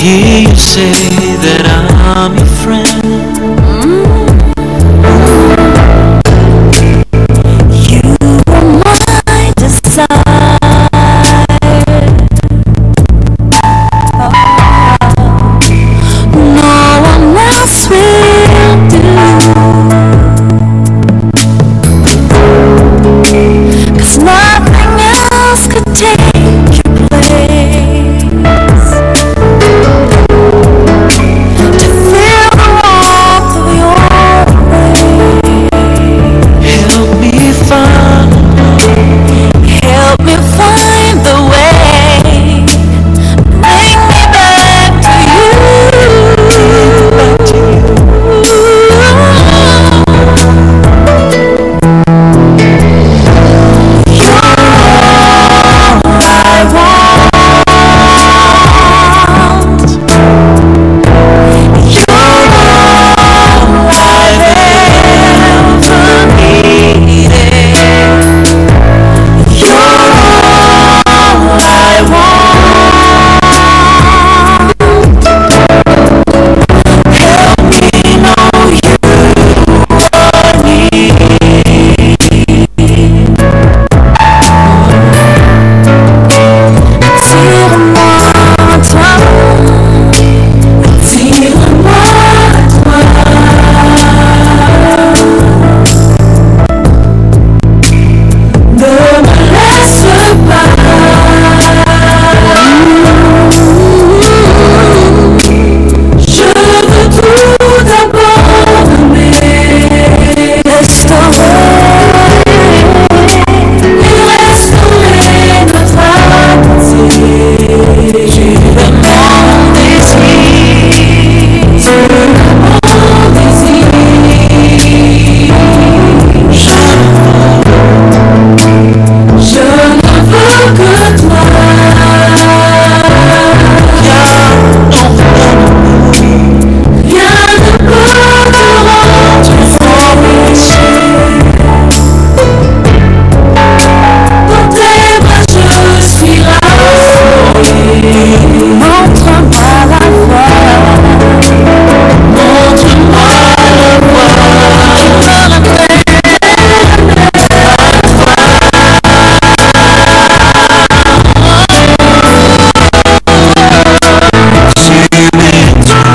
hear you say that I'm your friend. You are my desire. No one else will do. 'Cause nothing else could take your place. To feel the warmth of your embrace. Help me find the way. Bring me back to you. back to you. You're all I want. You're all I've ever needed. You're all I want. Help me know you are near. Attire-moi, toi. Attire-moi, toi. Ne me laisse pas. Je veux tout abandonner. Restaurer notre amitié. Tu es mon désir. Tu es mon désir. Je ne veux que toi. Rien ne peut te rendre fâché. Dans tes bras je suis rassurée. Montre-moi la voie. Montre-moi la voie. Qui me ramène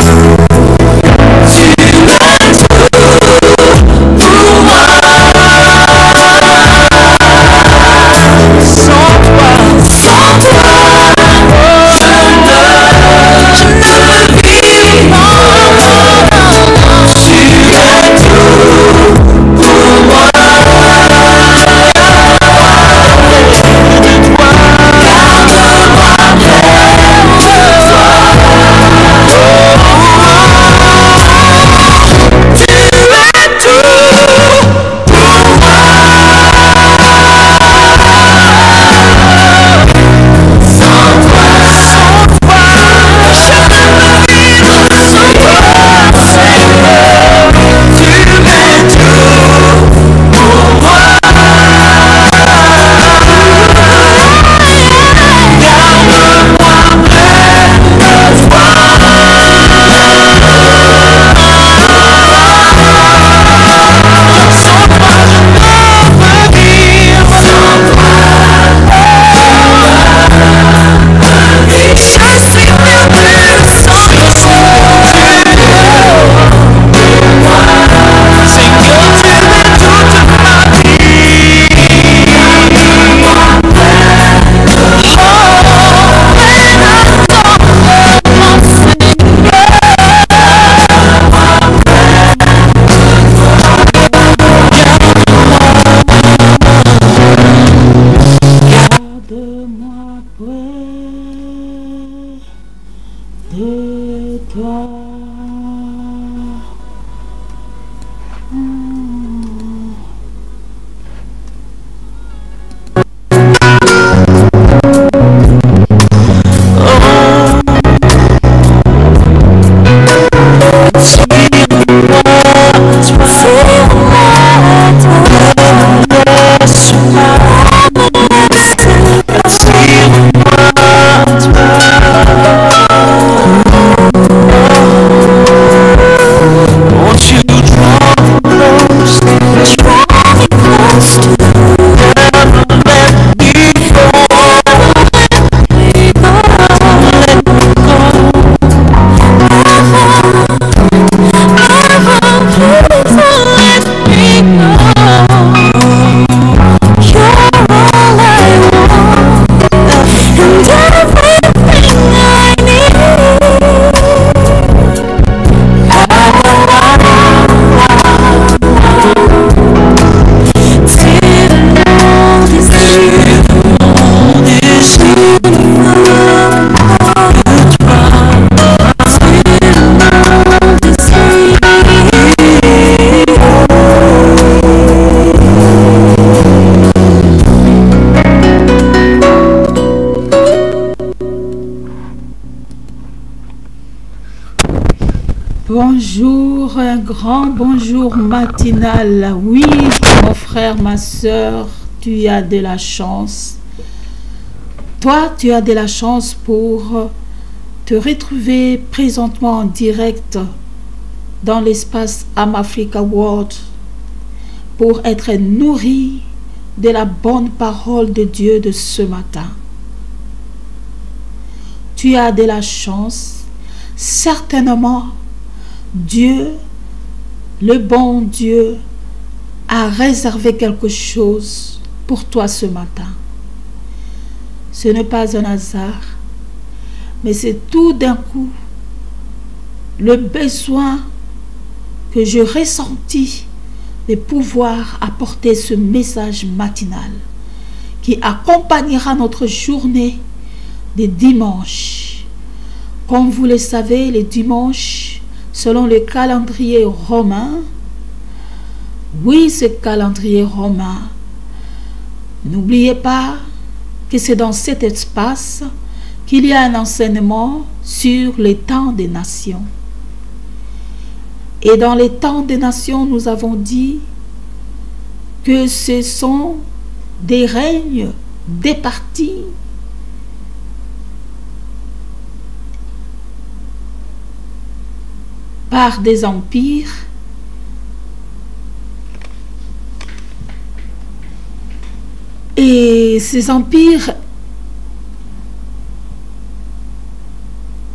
de toi. Bonjour, un grand bonjour matinal. Oui, mon frère, ma soeur, tu as de la chance. Toi, tu as de la chance pour te retrouver présentement en direct dans l'espace Am Africa World pour être nourri de la bonne parole de Dieu de ce matin. Tu as de la chance. Certainement, Dieu, le bon Dieu, a réservé quelque chose pour toi ce matin. Ce n'est pas un hasard, mais c'est tout d'un coup le besoin que je ressentis de pouvoir apporter ce message matinal qui accompagnera notre journée de dimanche. Comme vous le savez, les dimanches, selon le calendrier romain, oui, ce calendrier romain, n'oubliez pas que c'est dans cet espace qu'il y a un enseignement sur les temps des nations. Et dans les temps des nations, nous avons dit que ce sont des règnes départis par des empires et ces empires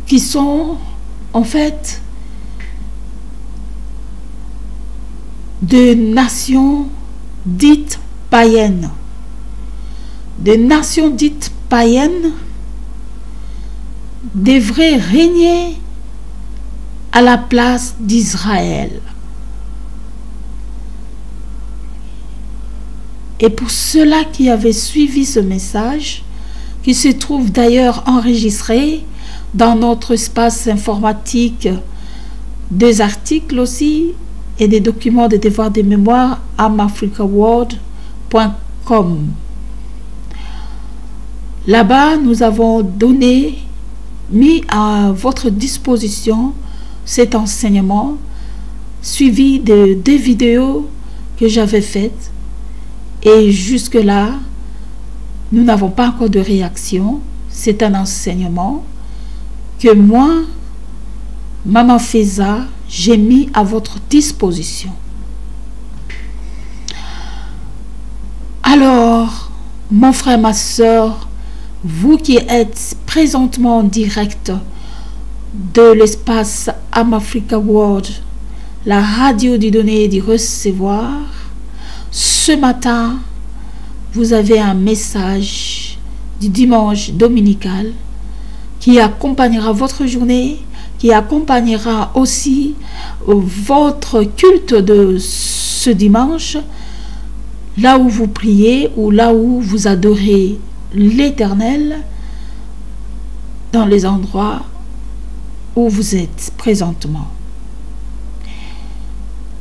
qui sont en fait de nations dites païennes. Des nations dites païennes devraient régner à la place d'Israël. Et pour ceux-là qui avaient suivi ce message, qui se trouve d'ailleurs enregistré dans notre espace informatique, des articles aussi et des documents de devoirs de mémoire amafricaworld.com. Là-bas, nous avons mis à votre disposition cet enseignement suivi de 2 vidéos que j'avais faites. Et jusque-là, nous n'avons pas encore de réaction. C'est un enseignement que moi, Maman Feza, j'ai mis à votre disposition. Alors, mon frère, ma soeur, vous qui êtes présentement en direct de l'espace Am Africa World, la radio du donner et du recevoir, ce matin, vous avez un message du dimanche dominical qui accompagnera votre journée, qui accompagnera aussi votre culte de ce dimanche, là où vous priez ou là où vous adorez l'Éternel, dans les endroits où vous êtes présentement.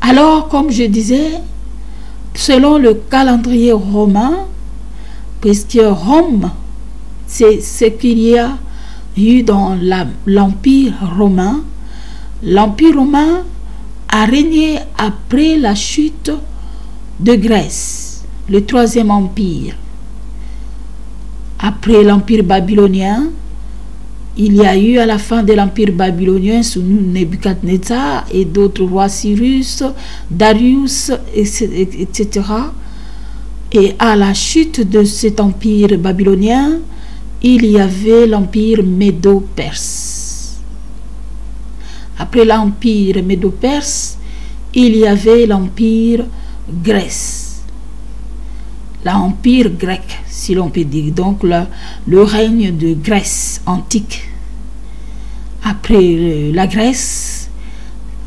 Alors, comme je disais, selon le calendrier romain, puisque Rome, c'est ce qu'il y a eu dans l'Empire romain. L'Empire romain a régné après la chute de Grèce, le 3e empire. Après l'Empire babylonien, il y a eu à la fin de l'Empire babylonien sous Nebuchadnezzar et d'autres rois, Cyrus, Darius, etc. Et à la chute de cet empire babylonien, il y avait l'empire médo-perse. Après l'empire médo-perse, il y avait l'empire Grèce. L'empire grec, si l'on peut dire, donc le règne de Grèce antique. Après la Grèce,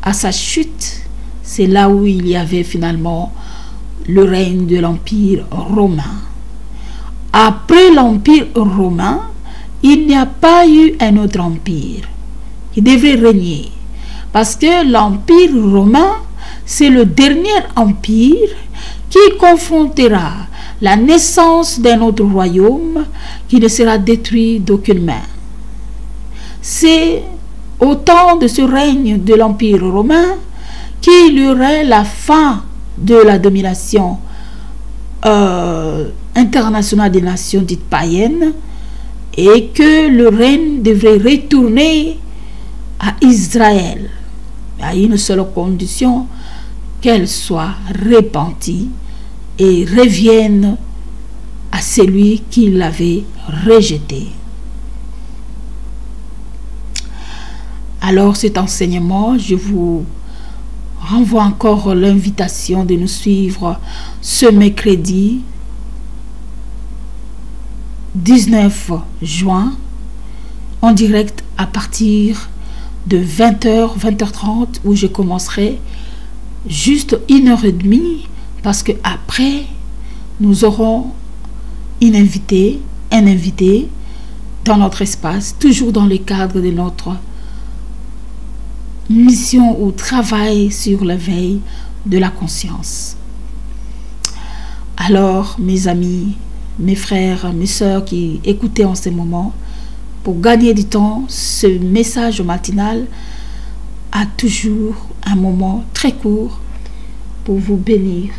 à sa chute, c'est là où il y avait finalement le règne de l'empire romain. Après l'empire romain, il n'y a pas eu un autre empire qui devait régner. Parce que l'empire romain, c'est le dernier empire qui confrontera la naissance d'un autre royaume qui ne sera détruit d'aucune main. C'est au temps de ce règne de l'Empire romain, qu'il y aurait la fin de la domination internationale des nations dites païennes et que le règne devrait retourner à Israël à une seule condition, qu'elle soit repentie et revienne à celui qui l'avait rejeté. Alors cet enseignement, je vous renvoie encore l'invitation de nous suivre ce mercredi 19 juin en direct à partir de 20h, 20h30 où je commencerai juste 1h30 parce que après nous aurons un invité dans notre espace, toujours dans le cadre de notre mission ou travail sur l'éveil de la conscience. Alors, mes amis, mes frères, mes sœurs qui écoutez en ce moment, pour gagner du temps, ce message matinal a toujours un moment très court pour vous bénir.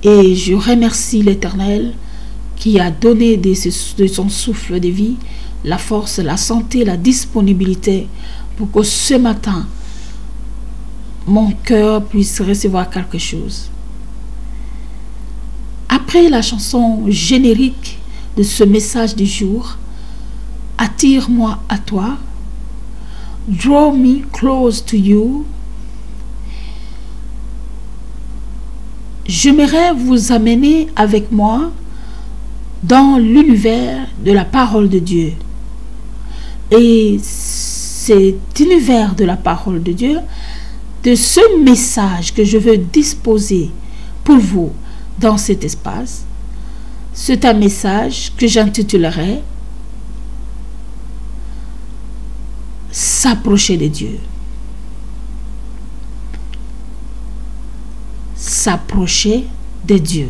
Et je remercie l'Éternel qui a donné de son souffle de vie la force, la santé, la disponibilité pour que ce matin, mon cœur puisse recevoir quelque chose. Après la chanson générique de ce message du jour, attire-moi à toi, draw me close to you, j'aimerais vous amener avec moi dans l'univers de la parole de Dieu. Et cet univers de la parole de Dieu, de ce message que je veux disposer pour vous dans cet espace, c'est un message que j'intitulerai « S'approcher de Dieu ». S'approcher de Dieu.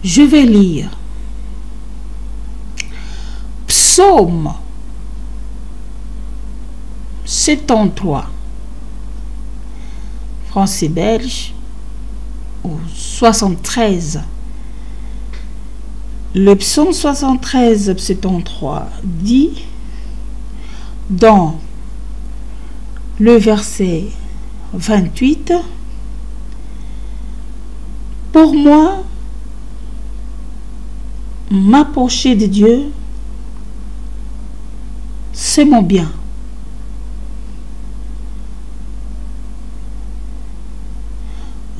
Je vais lire Psaume 73, français belge, ou 73. Le psaume 73, 73 dit dans le verset 28, pour moi, m'approcher de Dieu, c'est mon bien.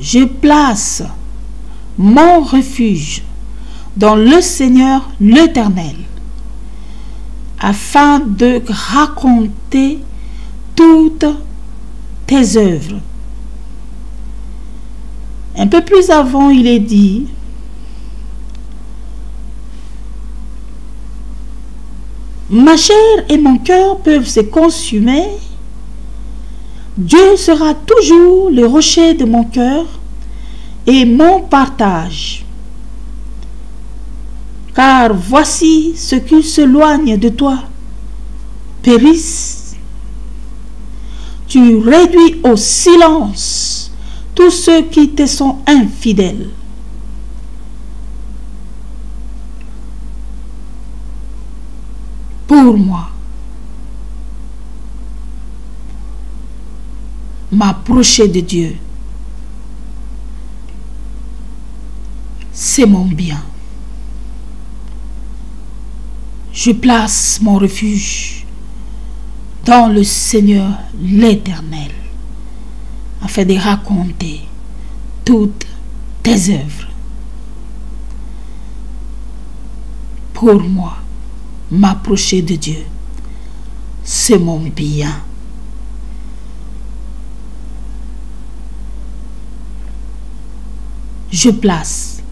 Je place mon refuge dans le Seigneur l'Éternel, afin de raconter toutes tes œuvres. Un peu plus avant, il est dit, ma chair et mon cœur peuvent se consumer. Dieu sera toujours le rocher de mon cœur et mon partage. Car voici ceux qui s'éloignent de toi périssent. Tu réduis au silence tous ceux qui te sont infidèles. Pour moi, m'approcher de Dieu, c'est mon bien. Je place mon refuge dans le Seigneur l'Éternel, afin de raconter toutes tes œuvres. Pour moi, m'approcher de Dieu, c'est mon bien. Je place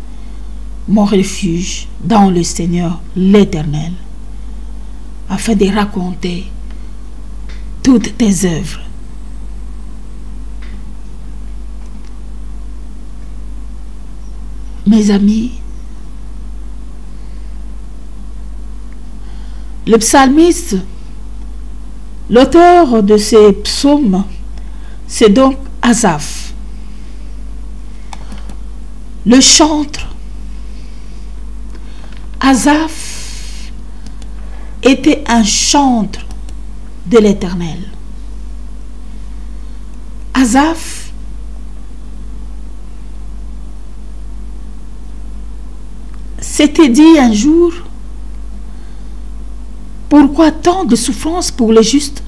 mon refuge dans le Seigneur l'Éternel, afin de raconter toutes tes œuvres. Mes amis, Le psalmiste, l'auteur de ces psaumes, c'est donc Asaph. Le chantre. Asaph était un chantre de l'Éternel. Asaph s'était dit un jour: pourquoi tant de souffrance pour les justes?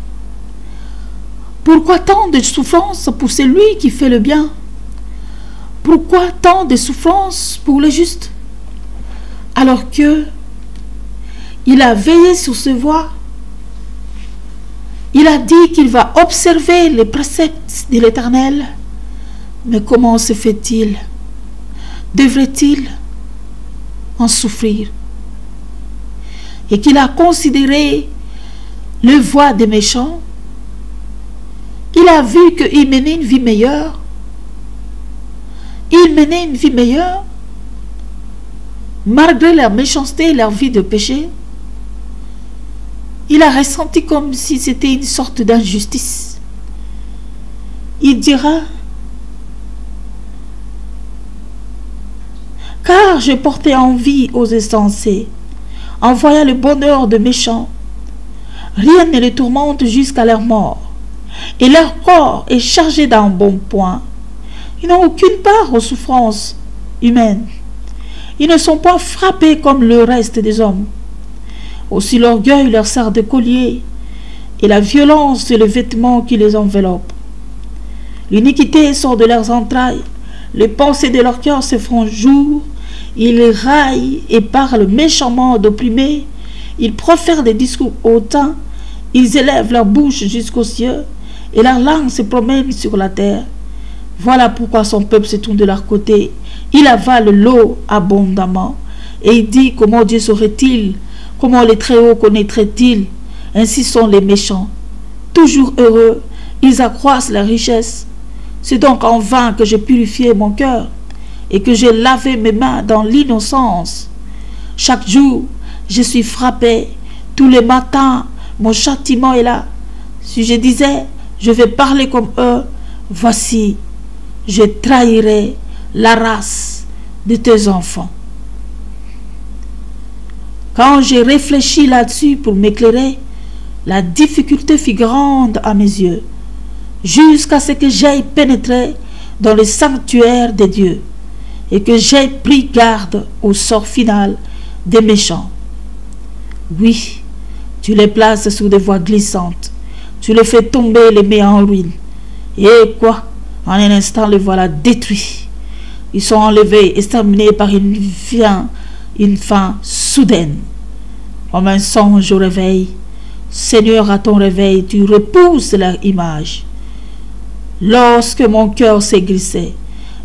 Pourquoi tant de souffrance pour celui qui fait le bien? Pourquoi tant de souffrance pour les justes? Alors que il a veillé sur ses voies, il a dit qu'il va observer les préceptes de l'Éternel. Mais comment se fait-il? Devrait-il en souffrir? Et qu'il a considéré les voies des méchants, il a vu qu'ils menaient une vie meilleure. Ils menaient une vie meilleure malgré leur méchanceté et leur vie de péché. Il a ressenti comme si c'était une sorte d'injustice. Il dira: car je portais envie aux insensés, en voyant le bonheur de méchants. Rien ne les tourmente jusqu'à leur mort, et leur corps est chargé d'un bon point. Ils n'ont aucune part aux souffrances humaines. Ils ne sont pas frappés comme le reste des hommes. Aussi l'orgueil leur sert de collier, et la violence est le vêtement qui les enveloppe. L'iniquité sort de leurs entrailles, les pensées de leur cœur se font jour. Ils raillent et parlent méchamment d'opprimés. Ils profèrent des discours hautains. Ils élèvent leur bouche jusqu'aux cieux, et leur langue se promène sur la terre. Voilà pourquoi son peuple se tourne de leur côté. Il avale l'eau abondamment. Et il dit: comment Dieu saurait-il? Comment les Très-Hauts connaîtraient-ils? Ainsi sont les méchants. Toujours heureux, ils accroissent la richesse. C'est donc en vain que j'ai purifié mon cœur et que j'ai lavé mes mains dans l'innocence. Chaque jour, je suis frappé. Tous les matins, mon châtiment est là. Si je disais: je vais parler comme eux, voici, je trahirai la race de tes enfants. Quand j'ai réfléchi là-dessus pour m'éclairer, la difficulté fut grande à mes yeux, jusqu'à ce que j'aille pénétrer dans le sanctuaire de Dieu et que j'aie pris garde au sort final des méchants. Oui, tu les places sur des voies glissantes, tu les fais tomber, les mets en ruine. Et quoi? En un instant, les voilà détruits. Ils sont enlevés, exterminés par une fin soudaine. Comme un songe au réveil, Seigneur, à ton réveil, tu repousses leur image. Lorsque mon cœur s'est glissé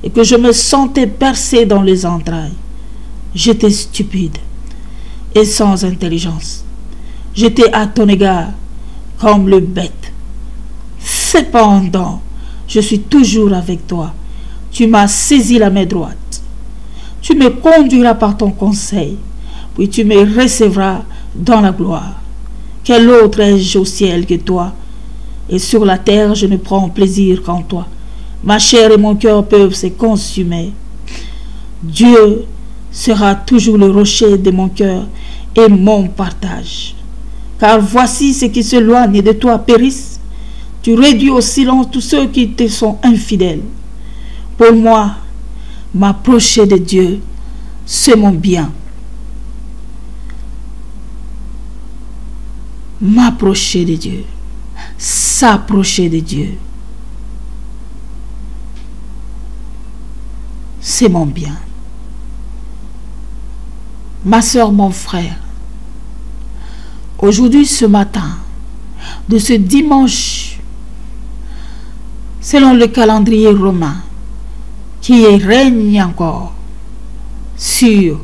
et que je me sentais percé dans les entrailles, j'étais stupide et sans intelligence. J'étais à ton égard comme le bête. Cependant, je suis toujours avec toi. Tu m'as saisi la main droite. Tu me conduiras par ton conseil, puis tu me recevras dans la gloire. Quel autre ai-je au ciel que toi? Et sur la terre, je ne prends plaisir qu'en toi. Ma chair et mon cœur peuvent se consumer. Dieu sera toujours le rocher de mon cœur et mon partage. Car voici ceux qui s'éloignent de toi périssent. Tu réduis au silence tous ceux qui te sont infidèles. Pour moi, m'approcher de Dieu, c'est mon bien. M'approcher de Dieu, s'approcher de Dieu, c'est mon bien. Ma soeur, mon frère, aujourd'hui, ce matin, de ce dimanche, selon le calendrier romain, qui règne encore sur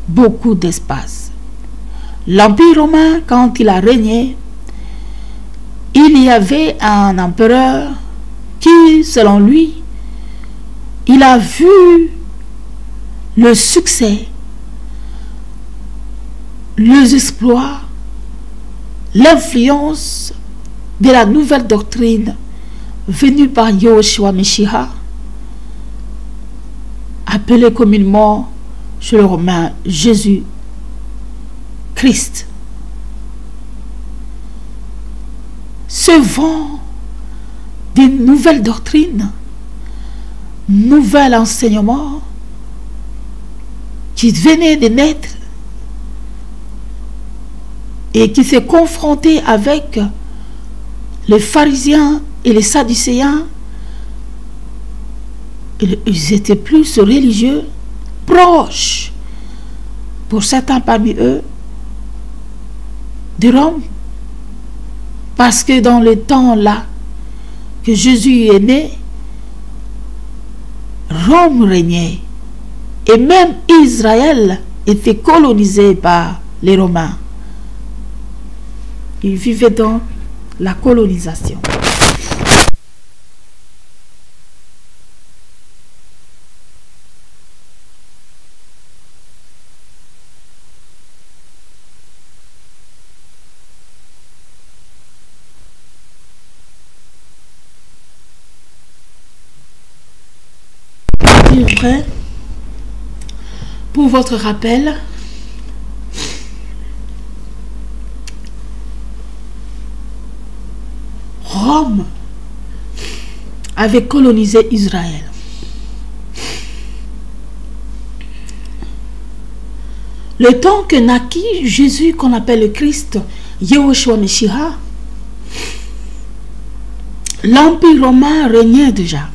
beaucoup d'espace. L'Empire romain, quand il a régné, il y avait un empereur qui, selon lui, il a vu le succès les exploits, l'influence de la nouvelle doctrine venue par Yahushua Meshiach, appelé communément chez les Romains Jésus-Christ. Ce vent d'une nouvelle doctrine, nouvel enseignement qui venait de naître et qui s'est confronté avec les pharisiens et les sadducéens. Ils étaient plus religieux, proches, pour certains parmi eux, de Rome. Parce que dans le temps là que Jésus est né, Rome régnait. Et même Israël était colonisé par les Romains. Ils vivaient dans la colonisation. Vrai, pour votre rappel, Rome avait colonisé Israël. Le temps que naquit Jésus, qu'on appelle le Christ, Yahushua Meshiach, l'Empire romain régnait déjà.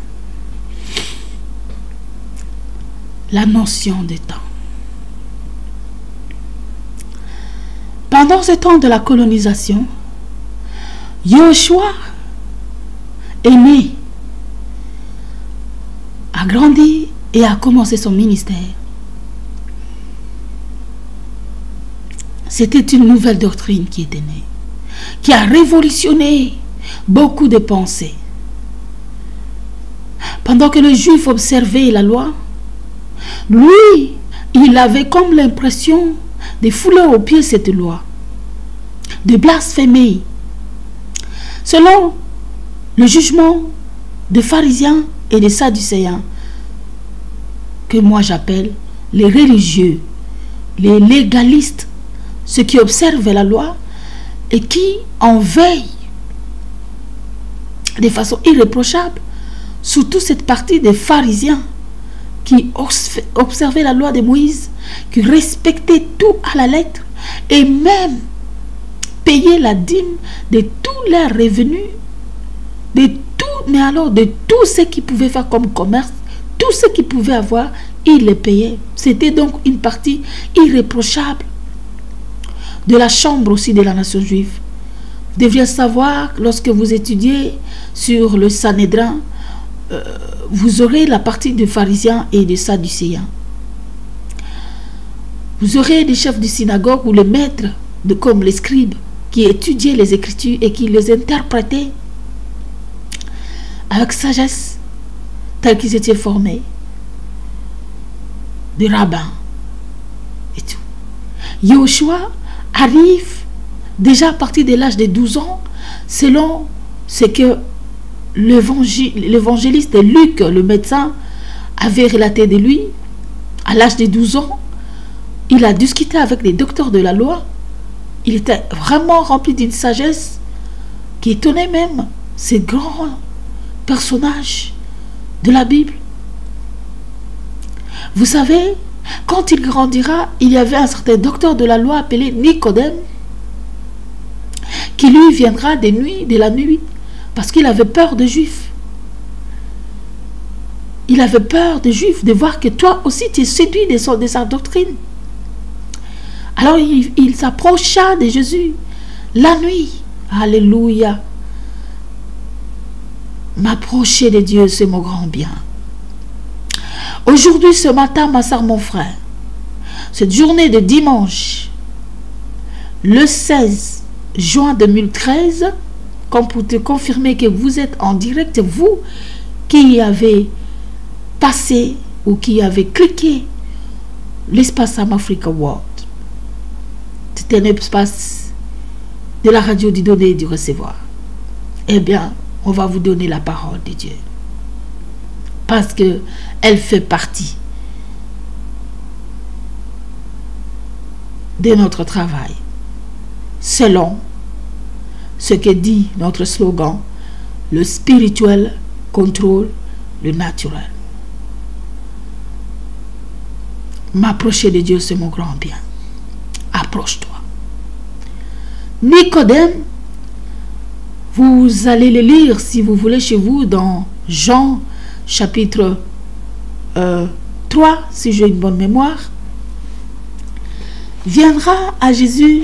La notion de temps. Pendant ce temps de la colonisation, Yahushua est né, a grandi et a commencé son ministère. C'était une nouvelle doctrine qui était née, qui a révolutionné beaucoup de pensées. Pendant que les Juifs observaient la loi, lui, il avait comme l'impression de fouler aux pieds cette loi, de blasphémer. Selon le jugement des pharisiens et des sadducéens, que moi j'appelle les religieux, les légalistes, ceux qui observent la loi et qui en veillent de façon irréprochable, surtout cette partie des pharisiens, qui observaient la loi de Moïse, qui respectaient tout à la lettre et même payaient la dîme de tous leurs revenus, de tout, mais alors de tout ce qu'ils pouvaient faire comme commerce, tout ce qu'ils pouvaient avoir, ils les payaient. C'était donc une partie irréprochable de la chambre aussi de la nation juive. Vous devriez savoir, lorsque vous étudiez sur le Sanhédrin, vous aurez la partie des pharisiens et des sadducéens. Vous aurez des chefs de synagogue ou les maîtres, comme les scribes, qui étudiaient les Écritures et qui les interprétaient avec sagesse, tels qu'ils étaient formés, des rabbins et tout. Yahushua arrive déjà à partir de l'âge de 12 ans, selon ce que l'évangéliste Luc, le médecin, avait relaté de lui. À l'âge de 12 ans, il a discuté avec les docteurs de la loi. Il était vraiment rempli d'une sagesse qui étonnait même ces grands personnages de la Bible. Vous savez, quand il grandira, il y avait un certain docteur de la loi appelé Nicodème qui lui viendra de la nuit, parce qu'il avait peur des Juifs. Il avait peur des Juifs, de voir que toi aussi tu es séduit de sa doctrine. Alors il s'approcha de Jésus la nuit. Alléluia. M'approcher de Dieu, c'est mon grand bien. Aujourd'hui, ce matin, ma soeur, mon frère, cette journée de dimanche, le 16 juin 2013, comme pour te confirmer que vous êtes en direct, vous qui avez passé ou qui avez cliqué l'espace Sam Africa World c'était un espace de la radio du donner et du recevoir. Eh bien, on va vous donner la parole de Dieu. Parce que elle fait partie de notre travail. Selon ce que dit notre slogan, le spirituel contrôle le naturel. M'approcher de Dieu, c'est mon grand bien. Approche-toi. Nicodème, vous allez le lire si vous voulez chez vous dans Jean chapitre 3, si j'ai une bonne mémoire, viendra à Jésus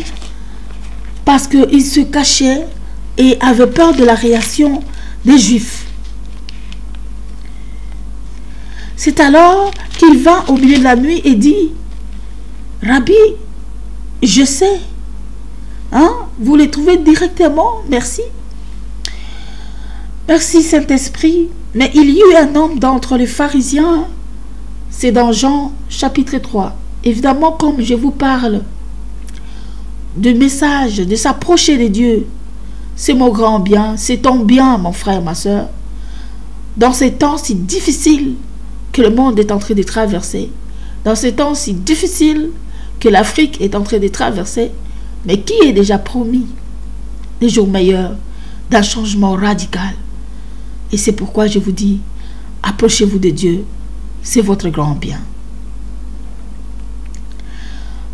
parce qu'il se cachait et avait peur de la réaction des Juifs. C'est alors qu'il vint au milieu de la nuit et dit, Rabbi, je sais, hein, vous les trouvez directement, merci. Merci Saint-Esprit. Mais il y eut un homme d'entre les pharisiens, c'est dans Jean chapitre 3. Évidemment, comme je vous parle de message, de s'approcher de Dieu, c'est mon grand bien, c'est ton bien, mon frère, ma soeur. Dans ces temps si difficiles que le monde est en train de traverser, dans ces temps si difficiles que l'Afrique est en train de traverser, mais qui est déjà promis des jours meilleurs, d'un changement radical. Et c'est pourquoi je vous dis, approchez-vous de Dieu, c'est votre grand bien.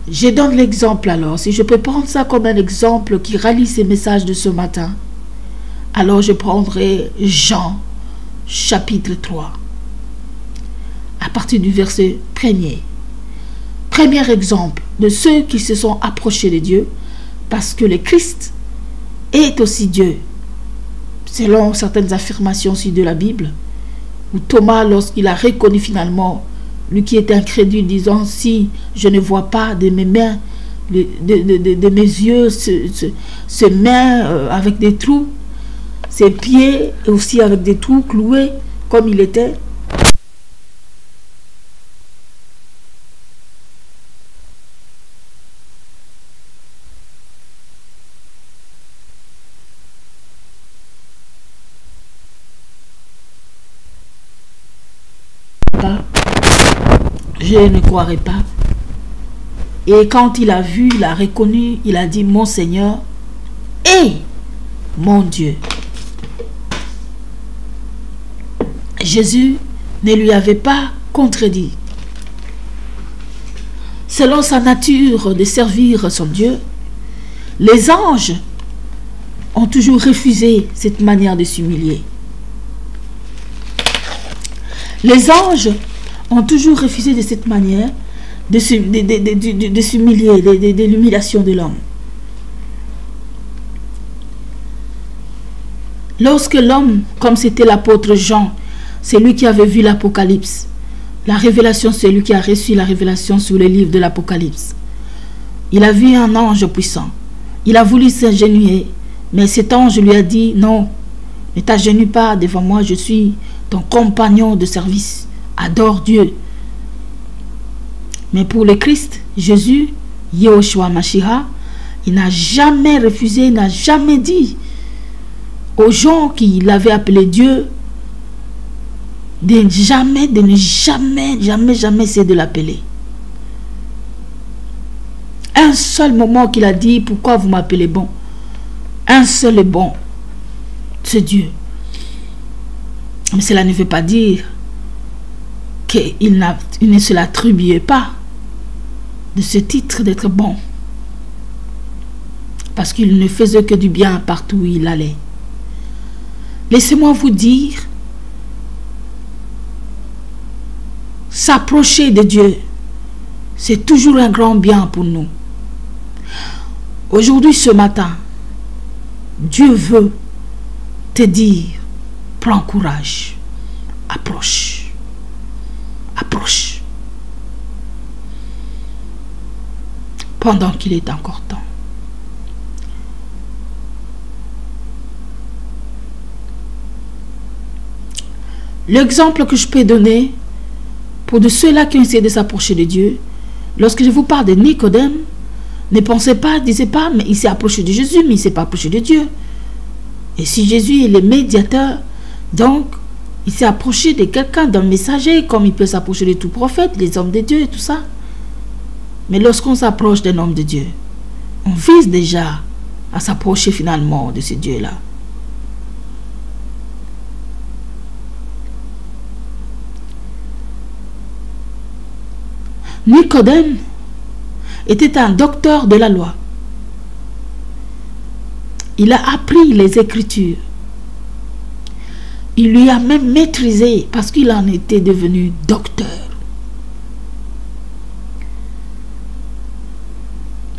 Je donne l'exemple alors, si je peux prendre ça comme un exemple qui rallie ces messages de ce matin, alors je prendrai Jean chapitre 3, à partir du verset 1er. Premier exemple de ceux qui se sont approchés de Dieu, parce que le Christ est aussi Dieu. Selon certaines affirmations aussi de la Bible, où Thomas, lorsqu'il a reconnu finalement, lui qui était incrédule, disant, si je ne vois pas de mes mains, de mes yeux, ses mains avec des trous, ses pieds aussi avec des trous cloués, comme il était. Je ne croirais pas. Et quand il a vu, il a reconnu, il a dit, mon Seigneur et mon Dieu. Jésus ne lui avait pas contredit. Selon sa nature de servir son Dieu, les anges ont toujours refusé cette manière de s'humilier. Les anges ont toujours refusé de cette manière de s'humilier, de l'humiliation de l'homme. Lorsque l'homme, comme c'était l'apôtre Jean, c'est lui qui avait vu l'Apocalypse, la révélation, c'est lui qui a reçu la révélation sur le livre de l'Apocalypse. Il a vu un ange puissant. Il a voulu s'agenouiller, mais cet ange lui a dit, non, ne t'agenouille pas devant moi, je suis ton compagnon de service. Adore Dieu. Mais pour le Christ, Jésus, Yahushua Mashiach, il n'a jamais refusé, il n'a jamais dit aux gens qui l'avaient appelé Dieu de ne jamais essayer de l'appeler. Un seul moment qu'il a dit, pourquoi vous m'appelez bon? Un seul est bon, c'est Dieu. Mais cela ne veut pas dire qu'il ne se l'attribuait pas de ce titre d'être bon. Parce qu'il ne faisait que du bien partout où il allait. Laissez-moi vous dire, s'approcher de Dieu, c'est toujours un grand bien pour nous. Aujourd'hui, ce matin, Dieu veut te dire, prends courage, approche, approche, pendant qu'il est encore temps. L'exemple que je peux donner pour de ceux-là qui ont essayé de s'approcher de Dieu, lorsque je vous parle de Nicodème, ne pensait pas, disait pas, mais il s'est approché de Jésus, mais il ne s'est pas approché de Dieu. Et si Jésus est le médiateur, donc il s'est approché de quelqu'un, d'un messager, comme il peut s'approcher de tout prophète, les hommes de Dieu et tout ça. Mais lorsqu'on s'approche d'un homme de Dieu, on vise déjà à s'approcher finalement de ce Dieu-là. Nicodème était un docteur de la loi. Il a appris les Écritures. Il lui a même maîtrisé parce qu'il en était devenu docteur.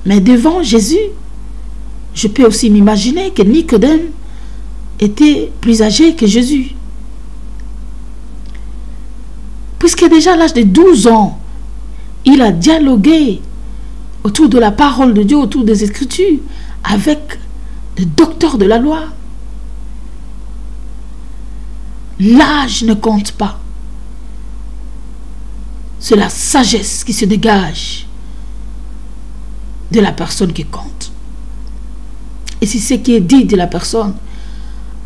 Mais devant Jésus, je peux aussi m'imaginer que Nicodème était plus âgé que Jésus. Puisque déjà à l'âge de 12 ans, il a dialogué autour de la parole de Dieu, autour des Écritures, avec le docteur de la loi. L'âge ne compte pas. C'est la sagesse qui se dégage de la personne qui compte. Et si ce qui est dit de la personne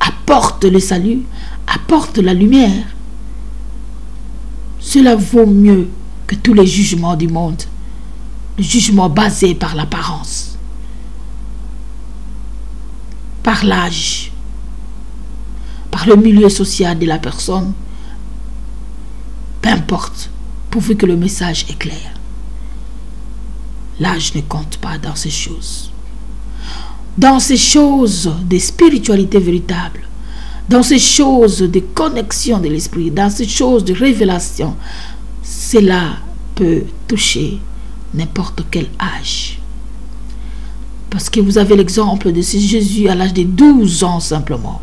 apporte le salut, apporte la lumière, cela vaut mieux que tous les jugements du monde, le jugement basé par l'apparence, par l'âge, par le milieu social de la personne, peu importe, pourvu que le message est clair. L'âge ne compte pas dans ces choses. Dans ces choses de spiritualité véritable, dans ces choses de connexion de l'esprit, dans ces choses de révélation, cela peut toucher n'importe quel âge. Parce que vous avez l'exemple de ce Jésus à l'âge de 12 ans simplement.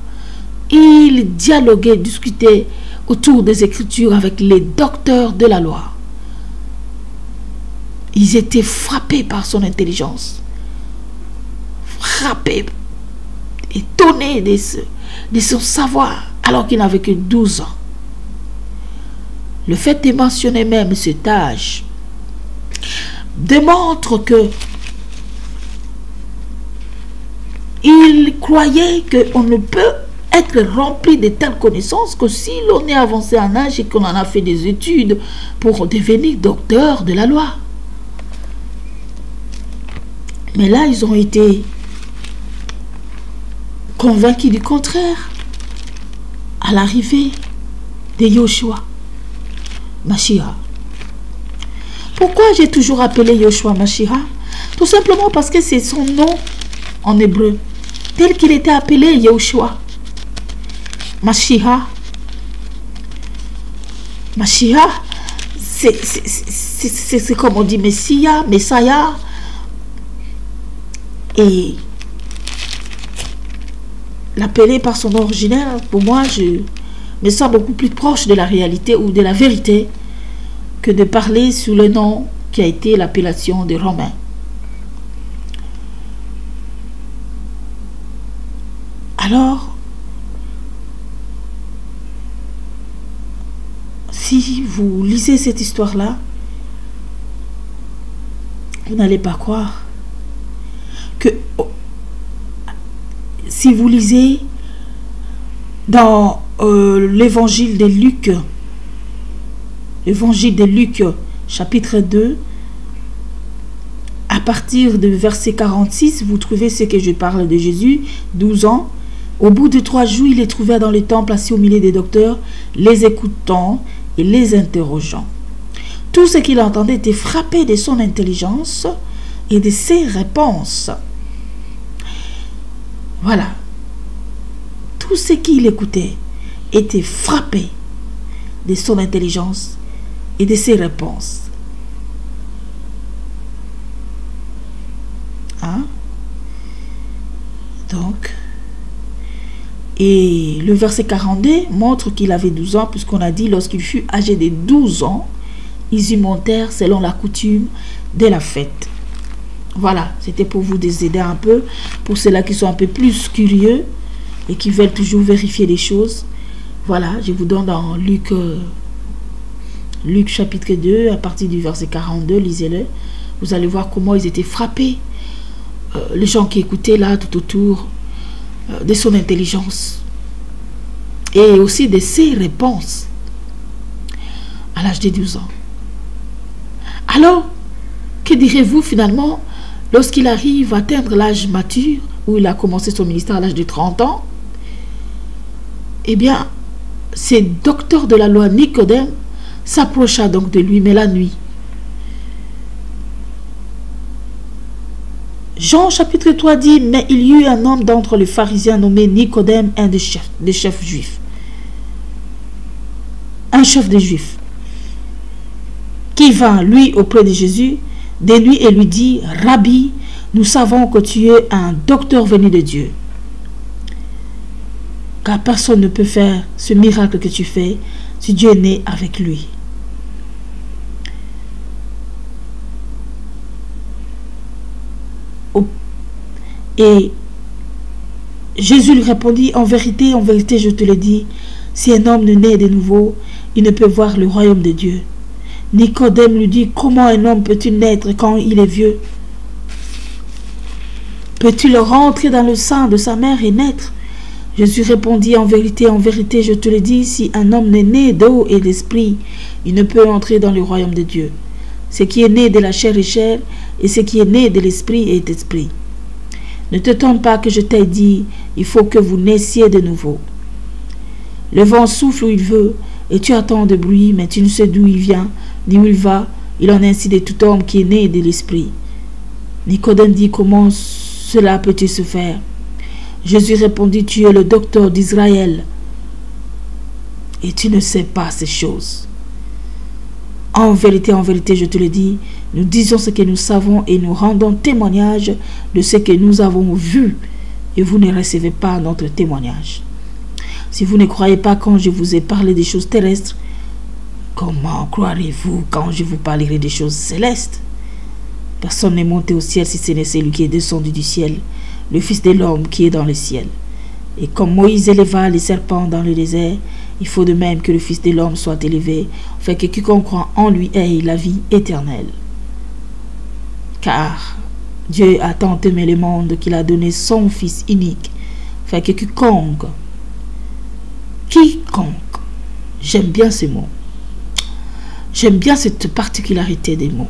Il dialoguait, discutait autour des Écritures avec les docteurs de la loi. Ils étaient frappés par son intelligence. Frappés, étonnés de son savoir, alors qu'il n'avait que 12 ans. Le fait de mentionner même cet âge démontre que il croyait qu'on ne peut être rempli de telles connaissances que si l'on est avancé en âge et qu'on en a fait des études pour devenir docteur de la loi. Mais là, ils ont été convaincus du contraire à l'arrivée de Yoshua Mashiach. Pourquoi j'ai toujours appelé Yoshua Mashiach? Tout simplement parce que c'est son nom en hébreu, tel qu'il était appelé Yoshua. Mashiach. Mashiach, c'est comme on dit Messia, Messiah. Et l'appeler par son nom originel, pour moi, je me sens beaucoup plus proche de la réalité ou de la vérité que de parler sous le nom qui a été l'appellation des Romains. Alors, si vous lisez cette histoire-là, vous n'allez pas croire que si vous lisez dans l'évangile de Luc, chapitre 2, à partir de verset 46, vous trouvez ce que je parle de Jésus, 12 ans. Au bout de 3 jours, il les trouva dans le temple, assis au milieu des docteurs, les écoutant et les interrogeant. Tout ce qu'il entendait était frappé de son intelligence et de ses réponses. Voilà. Tout ce qu'il écoutait était frappé de son intelligence et de ses réponses. Hein? Donc, et le verset 42 montre qu'il avait 12 ans, puisqu'on a dit, lorsqu'il fut âgé de 12 ans, ils y montèrent selon la coutume de la fête. Voilà, c'était pour vous aider un peu, pour ceux-là qui sont un peu plus curieux et qui veulent toujours vérifier les choses. Voilà, je vous donne dans Luc chapitre 2, à partir du verset 42, lisez-le. Vous allez voir comment ils étaient frappés les gens qui écoutaient là tout autour de son intelligence et aussi de ses réponses à l'âge de 12 ans. Alors, que direz-vous finalement lorsqu'il arrive à atteindre l'âge mature, où il a commencé son ministère à l'âge de 30 ans? Eh bien, ce docteur de la loi Nicodème s'approcha donc de lui, mais la nuit. Jean chapitre 3 dit, mais il y eut un homme d'entre les pharisiens nommé Nicodème, un des chefs juifs. Un chef des juifs, qui vint, lui, auprès de Jésus, de nuit et lui dit, Rabbi, nous savons que tu es un docteur venu de Dieu. Car personne ne peut faire ce miracle que tu fais si Dieu est né avec lui. Et Jésus lui répondit, en vérité, je te le dis, si un homme ne naît de nouveau, il ne peut voir le royaume de Dieu. Nicodème lui dit, comment un homme peut-il naître quand il est vieux? Peut-il rentrer dans le sein de sa mère et naître? Jésus répondit, en vérité, je te le dis, si un homme n'est né d'eau et d'esprit, il ne peut entrer dans le royaume de Dieu. Ce qui est né de la chair est chair, et ce qui est né de l'esprit est esprit. Ne te trompe pas que je t'ai dit, il faut que vous naissiez de nouveau. Le vent souffle où il veut, et tu attends de bruit, mais tu ne sais d'où il vient, ni où il va. Il en est ainsi de tout homme qui est né de l'esprit. Nicodème dit, comment cela peut-il se faire? Jésus répondit, tu es le docteur d'Israël, et tu ne sais pas ces choses. En vérité, je te le dis, nous disons ce que nous savons et nous rendons témoignage de ce que nous avons vu, et vous ne recevez pas notre témoignage. Si vous ne croyez pas quand je vous ai parlé des choses terrestres, comment croirez-vous quand je vous parlerai des choses célestes? Personne n'est monté au ciel si ce n'est celui qui est descendu du ciel, le Fils de l'homme qui est dans le ciel. Et comme Moïse éleva les serpents dans le désert, il faut de même que le Fils de l'homme soit élevé, afin que quiconque croit en lui ait la vie éternelle. Car Dieu a tant aimé le monde qu'il a donné son Fils unique, afin que quiconque, j'aime bien ce mot, j'aime bien cette particularité des mots,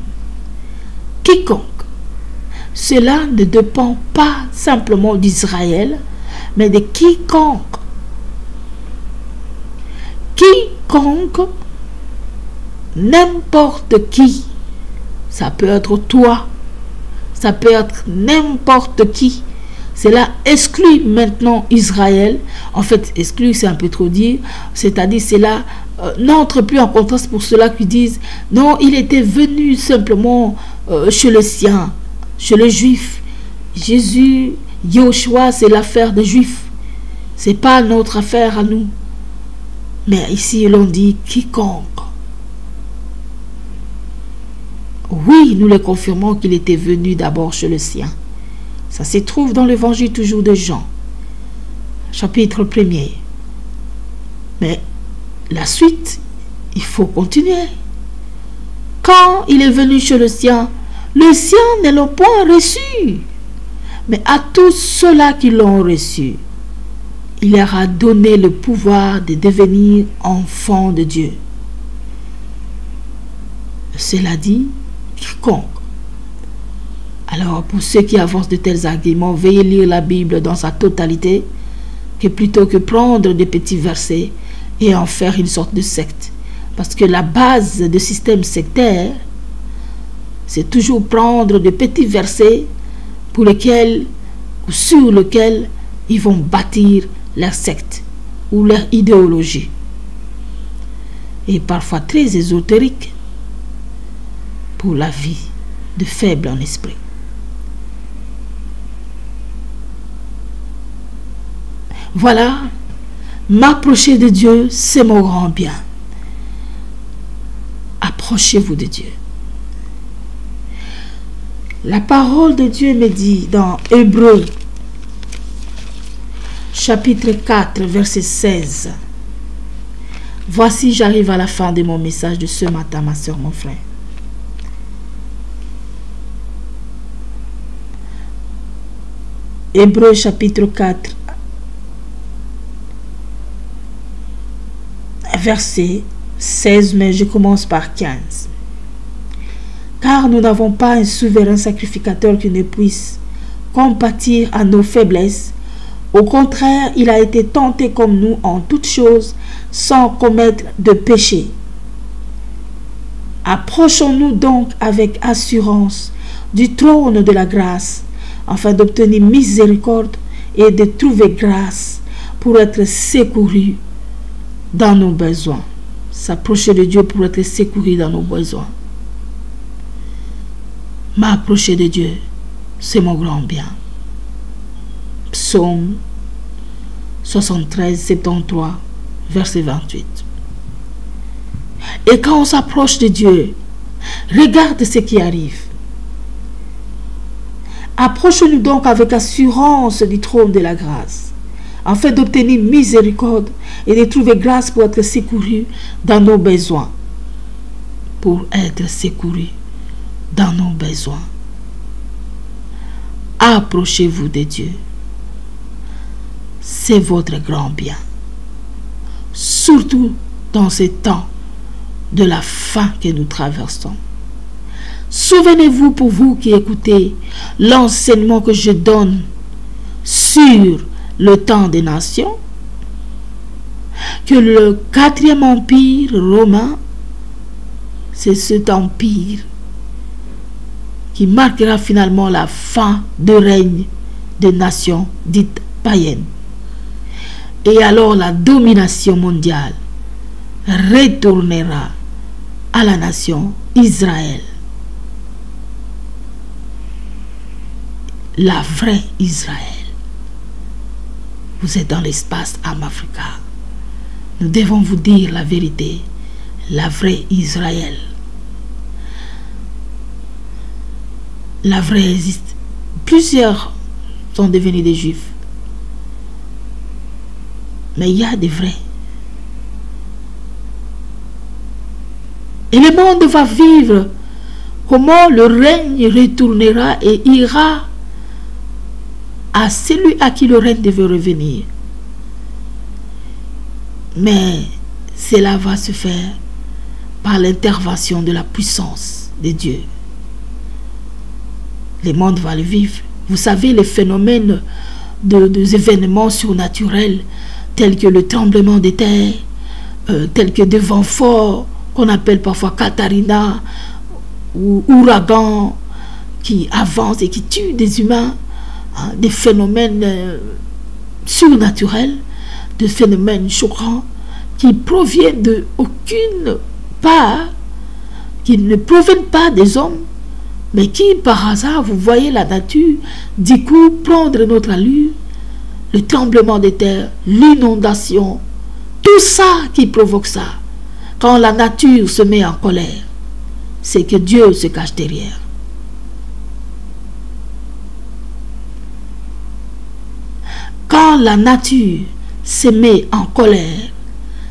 quiconque, cela ne dépend pas simplement d'Israël, mais de quiconque. Quiconque, n'importe qui, ça peut être toi, ça peut être n'importe qui. Cela exclut maintenant Israël. En fait, exclut, c'est un peu trop dire. C'est-à-dire, cela n'entre plus en contraste pour ceux-là qui disent non, il était venu simplement chez le sien, chez le juif. Jésus, Yoshua, c'est l'affaire des juifs. C'est pas notre affaire à nous. Mais ici, l'on dit quiconque. Oui, nous le confirmons qu'il était venu d'abord chez le sien. Ça se trouve dans l'évangile toujours de Jean, chapitre 1er. Mais la suite, il faut continuer. Quand il est venu chez le sien ne l'ont point reçu. Mais à tous ceux-là qui l'ont reçu, il leur a donné le pouvoir de devenir enfants de Dieu. Cela dit, quiconque. Alors, pour ceux qui avancent de tels arguments, veuillez lire la Bible dans sa totalité, que plutôt que prendre des petits versets et en faire une sorte de secte. Parce que la base du système sectaire, c'est toujours prendre des petits versets pour lesquels, ou sur lesquels, ils vont bâtir leur secte ou leur idéologie. Et parfois très ésotérique pour la vie de faible en esprit. Voilà, m'approcher de Dieu, c'est mon grand bien. Approchez-vous de Dieu. La parole de Dieu me dit dans Hébreux, chapitre 4, verset 16. Voici, j'arrive à la fin de mon message de ce matin, ma soeur, mon frère. Hébreux chapitre 4, verset 16, mais je commence par 15. Car nous n'avons pas un souverain sacrificateur qui ne puisse compatir à nos faiblesses. Au contraire, il a été tenté comme nous en toutes choses, sans commettre de péché. Approchons-nous donc avec assurance du trône de la grâce, afin d'obtenir miséricorde et de trouver grâce pour être secourus dans nos besoins. S'approcher de Dieu pour être secourus dans nos besoins. M'approcher de Dieu, c'est mon grand bien. Psaume 73, 73, verset 28. Et quand on s'approche de Dieu, regarde ce qui arrive. Approchons-nous donc avec assurance du trône de la grâce, afin d'obtenir miséricorde et de trouver grâce pour être secourus dans nos besoins. Pour être secourus dans nos besoins. Approchez-vous de Dieu. C'est votre grand bien. Surtout dans ces temps de la faim que nous traversons. Souvenez-vous, pour vous qui écoutez l'enseignement que je donne sur le temps des nations, que le 4e empire romain, c'est cet empire qui marquera finalement la fin du règne des nations dites païennes. Et alors la domination mondiale retournera à la nation Israël. La vraie Israël. Vous êtes dans l'espace Am-Africa. Nous devons vous dire la vérité. La vraie Israël. La vraie existe. Plusieurs sont devenus des juifs. Mais il y a des vrais. Et le monde va vivre comment le règne retournera et ira à celui à qui le règne devait revenir. Mais cela va se faire par l'intervention de la puissance de Dieu. Le monde va le vivre. Vous savez, les phénomènes des événements surnaturels tels que le tremblement de terre, tels que des vents forts qu'on appelle parfois Katarina ou ouragan qui avancent et qui tuent des humains, hein, des phénomènes surnaturels, des phénomènes choquants qui proviennent de aucune part, qui ne proviennent pas des hommes, mais qui par hasard, vous voyez la nature du coup prendre notre allure, le tremblement de terre, l'inondation, tout ça qui provoque ça. Quand la nature se met en colère, c'est que Dieu se cache derrière. Quand la nature se met en colère,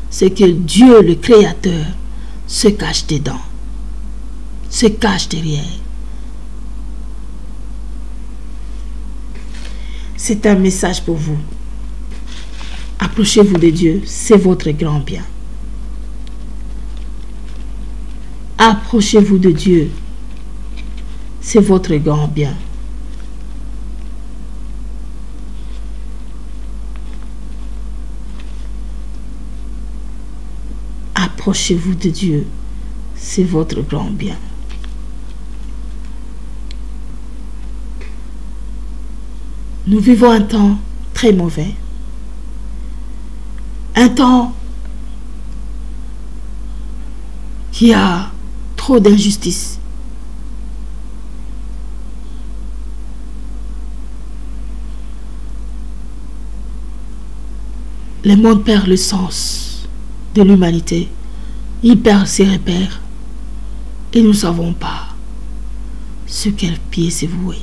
c'est que Dieu, le Créateur, se cache dedans, se cache derrière. C'est un message pour vous. Approchez-vous de Dieu, c'est votre grand bien. Approchez-vous de Dieu, c'est votre grand bien. Approchez-vous de Dieu, c'est votre grand bien. Nous vivons un temps très mauvais. Un temps qui a trop d'injustice. Le monde perd le sens de l'humanité. Il perd ses repères. Et nous ne savons pas sur quel pied s'est voué.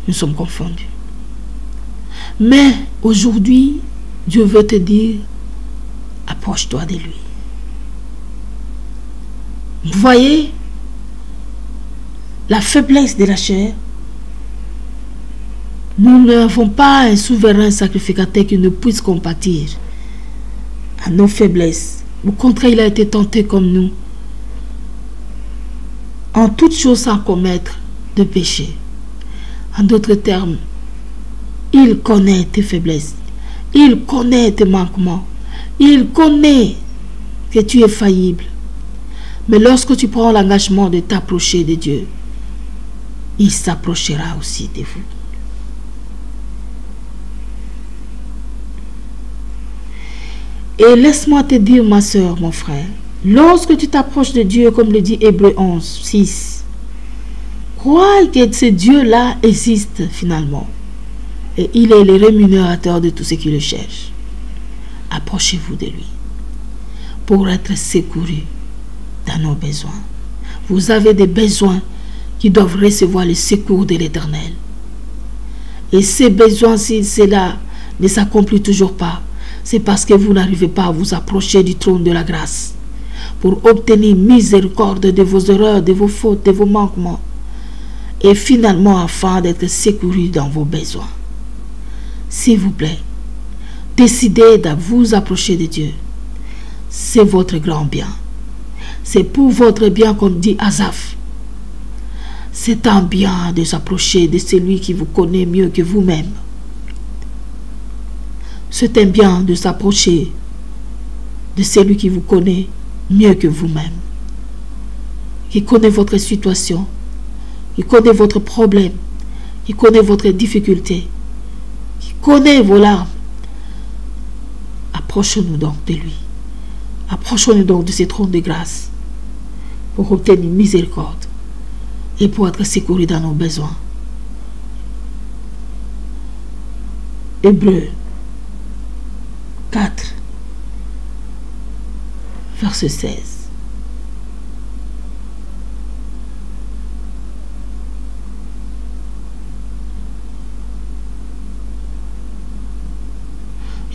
Nous sommes confondus. Mais aujourd'hui, Dieu veut te dire, approche-toi de lui. Vous voyez la faiblesse de la chair. Nous n'avons pas un souverain sacrificateur qui ne puisse compatir à nos faiblesses. Au contraire, il a été tenté comme nous, en toutes choses sans commettre de péché. En d'autres termes, il connaît tes faiblesses, il connaît tes manquements, il connaît que tu es faillible. Mais lorsque tu prends l'engagement de t'approcher de Dieu, il s'approchera aussi de vous. Et laisse-moi te dire, ma soeur, mon frère, lorsque tu t'approches de Dieu, comme le dit Hébreux 11, 6, crois que ce Dieu-là existe finalement. Et il est le rémunérateur de tous ceux qui le cherchent. Approchez-vous de lui pour être secouru dans nos besoins. Vous avez des besoins qui doivent recevoir le secours de l'Éternel. Et ces besoins, si cela ne s'accomplit toujours pas, c'est parce que vous n'arrivez pas à vous approcher du trône de la grâce pour obtenir miséricorde de vos erreurs, de vos fautes, de vos manquements, et finalement afin d'être secouru dans vos besoins. S'il vous plaît, décidez de vous approcher de Dieu. C'est votre grand bien. C'est pour votre bien, comme dit Asaph. C'est un bien de s'approcher de celui qui vous connaît mieux que vous-même. C'est un bien de s'approcher de celui qui vous connaît mieux que vous-même, qui connaît votre situation, qui connaît votre problème, qui connaît votre difficulté, qui connaît vos larmes. Approchons-nous donc de lui. Approchons-nous donc de ce trône de grâce pour obtenir miséricorde et pour être secourus dans nos besoins. Hébreux 4, verset 16.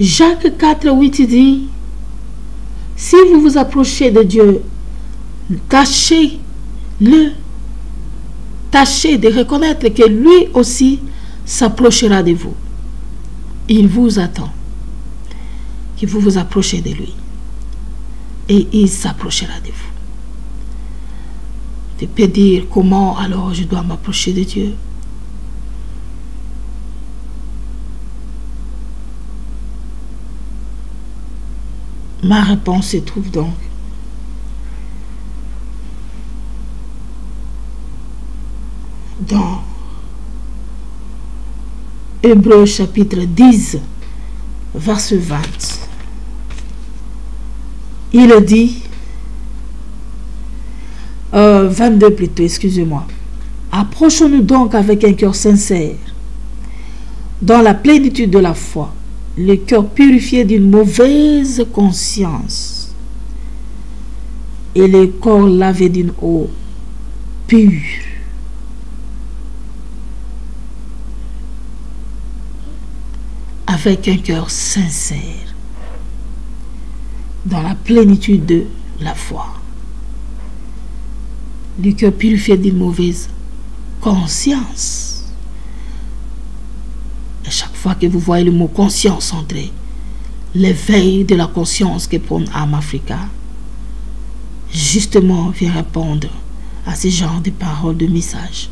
Jacques 4, 8 dit, si vous vous approchez de Dieu, tâchez-le. Tâchez de reconnaître que lui aussi s'approchera de vous. Il vous attend que vous vous approchez de lui. Et il s'approchera de vous. Tu peux dire, comment alors je dois m'approcher de Dieu? Ma réponse se trouve donc dans Hébreux chapitre 10, verset 20. Il dit, 22 plutôt, excusez-moi. Approchons-nous donc avec un cœur sincère, dans la plénitude de la foi, le cœur purifié d'une mauvaise conscience et le corps lavé d'une eau pure. Avec un cœur sincère, dans la plénitude de la foi. Le cœur purifié d'une mauvaise conscience. Et chaque fois que vous voyez le mot conscience entrer, l'éveil de la conscience que prend Âme Africa, justement vient répondre à ce genre de paroles, de messages.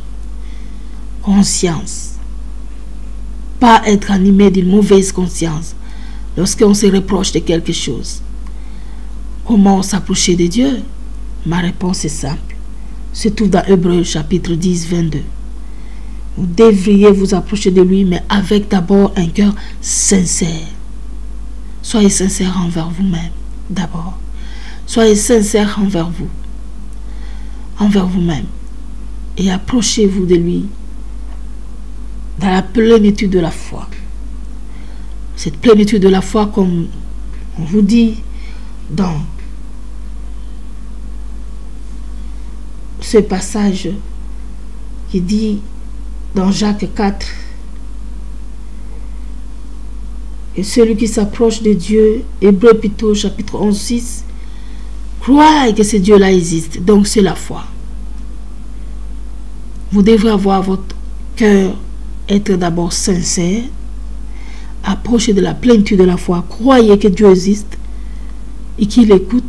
Conscience. Pas être animé d'une mauvaise conscience lorsqu'on se reproche de quelque chose. Comment s'approcher de Dieu? Ma réponse est simple. Se trouve dans Hébreux chapitre 10, 22. Vous devriez vous approcher de lui, mais avec d'abord un cœur sincère. Soyez sincère envers vous-même, d'abord. Soyez sincère envers vous. Envers vous-même. Et approchez-vous de lui dans la plénitude de la foi. Cette plénitude de la foi, comme on vous dit dans ce passage qui dit dans Jacques 4, et celui qui s'approche de Dieu, Hébreux plutôt chapitre 11, 6, croit que ce Dieu-là existe. Donc c'est la foi. Vous devrez avoir votre cœur être d'abord sincère, approchez de la plénitude de la foi, croyez que Dieu existe et qu'il écoute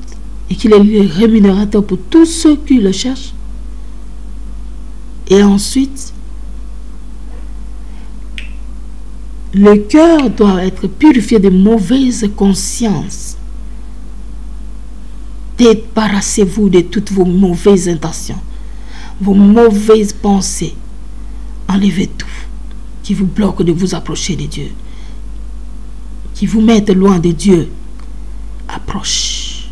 et qu'il est le rémunérateur pour tous ceux qui le cherchent. Et ensuite, le cœur doit être purifié de mauvaises consciences. Débarrassez-vous de toutes vos mauvaises intentions, vos mauvaises pensées. Enlevez tout qui vous bloque de vous approcher de Dieu, qui vous mette loin de Dieu. Approche.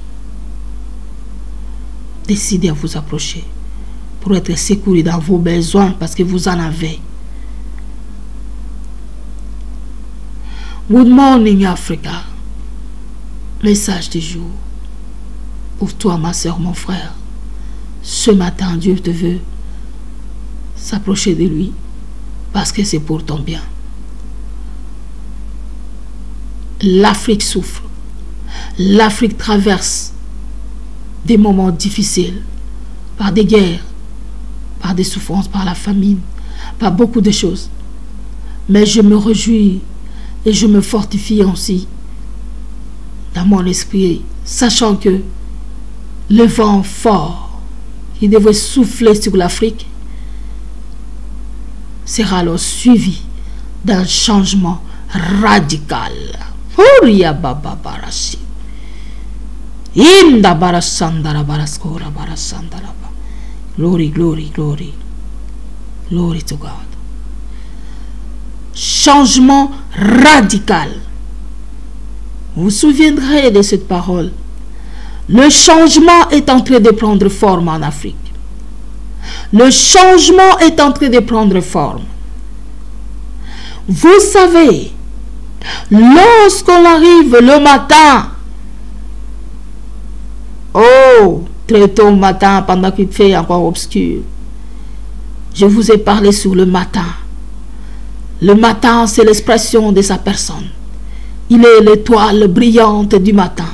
Décidez à vous approcher pour être secouru dans vos besoins parce que vous en avez. Good morning Africa. Message du jour. Pour toi ma soeur, mon frère. Ce matin Dieu te veut s'approcher de lui parce que c'est pour ton bien. L'Afrique souffre. L'Afrique traverse des moments difficiles par des guerres, par des souffrances, par la famine, par beaucoup de choses. Mais je me réjouis et je me fortifie aussi dans mon esprit, sachant que le vent fort qui devrait souffler sur l'Afrique sera alors suivi d'un changement radical. Glory, glory, glory. Glory to God. Changement radical. Vous vous souviendrez de cette parole. Le changement est en train de prendre forme en Afrique. Le changement est en train de prendre forme. Vous savez, lorsqu'on arrive le matin, très tôt le matin, pendant qu'il fait encore obscur, je vous ai parlé sur le matin. Le matin, c'est l'expression de sa personne. Il est l'étoile brillante du matin.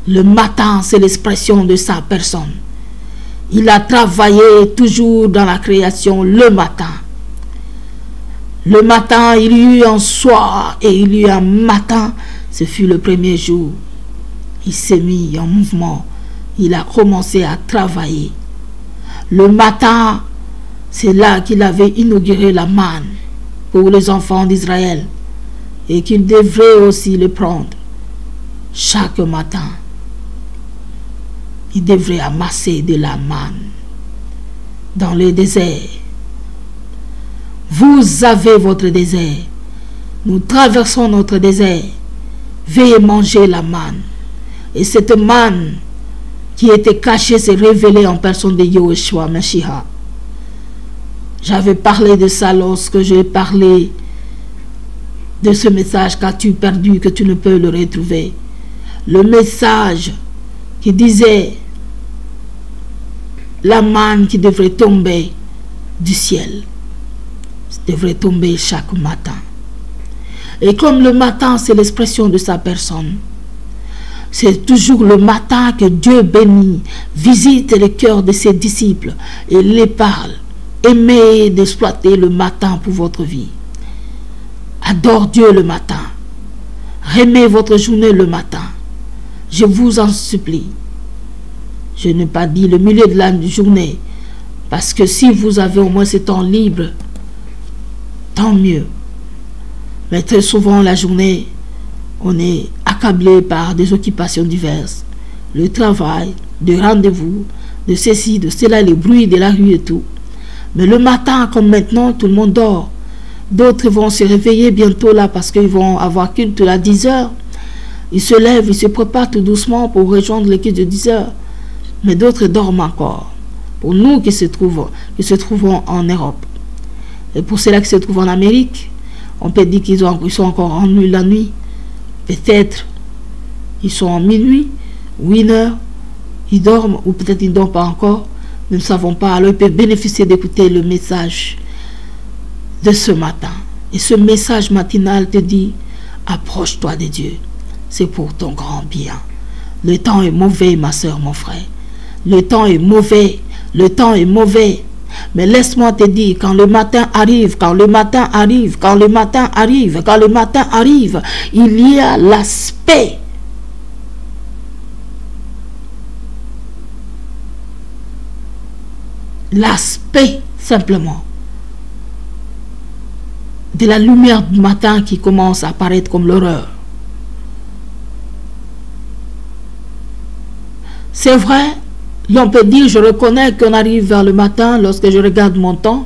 Le matin, c'est l'expression de sa personne. Il a travaillé toujours dans la création le matin. Le matin, il y eut un soir et il y eut un matin. Ce fut le premier jour. Il s'est mis en mouvement. Il a commencé à travailler. Le matin, c'est là qu'il avait inauguré la manne pour les enfants d'Israël et qu'il devrait aussi le prendre chaque matin. Il devrait amasser de la manne dans le désert. Vous avez votre désert. Nous traversons notre désert. Veuillez manger la manne. Et cette manne qui était cachée s'est révélée en personne de Yeshua Mashiach. J'avais parlé de ça lorsque j'ai parlé de ce message qu'as-tu perdu, que tu ne peux le retrouver. Le message qui disait la manne qui devrait tomber du ciel. Devrait tomber chaque matin. Et comme le matin, c'est l'expression de sa personne, c'est toujours le matin que Dieu bénit, visite le cœur de ses disciples et les parle. Aimez d'exploiter le matin pour votre vie. Adore Dieu le matin. Aimez votre journée le matin. Je vous en supplie. Je n'ai pas dit le milieu de la journée, parce que si vous avez au moins ce temps libre, tant mieux. Mais très souvent la journée, on est accablé par des occupations diverses. Le travail, des rendez-vous, de ceci, de cela, les bruits de la rue et tout. Mais le matin, comme maintenant, tout le monde dort. D'autres vont se réveiller bientôt là parce qu'ils vont avoir culte à 10 heures. Ils se lèvent, ils se préparent tout doucement pour rejoindre le culte de 10 heures. Mais d'autres dorment encore. Pour nous qui se trouvons en Europe. Et pour ceux-là qui se trouvent en Amérique, on peut dire qu'ils sont encore en nuit la nuit. Peut-être ils sont en minuit ou 1 heure. Ils dorment ou peut-être ils ne dorment pas encore. Nous ne savons pas. Alors ils peuvent bénéficier d'écouter le message de ce matin. Et ce message matinal te dit, approche-toi de Dieu. C'est pour ton grand bien. Le temps est mauvais, ma soeur, mon frère. Le temps est mauvais. Le temps est mauvais. Mais laisse-moi te dire, quand le matin arrive, quand le matin arrive, quand le matin arrive, quand le matin arrive, il y a l'aspect simplement de la lumière du matin qui commence à apparaître comme l'horreur. C'est vrai, l'on peut dire, je reconnais qu'on arrive vers le matin. Lorsque je regarde mon temps,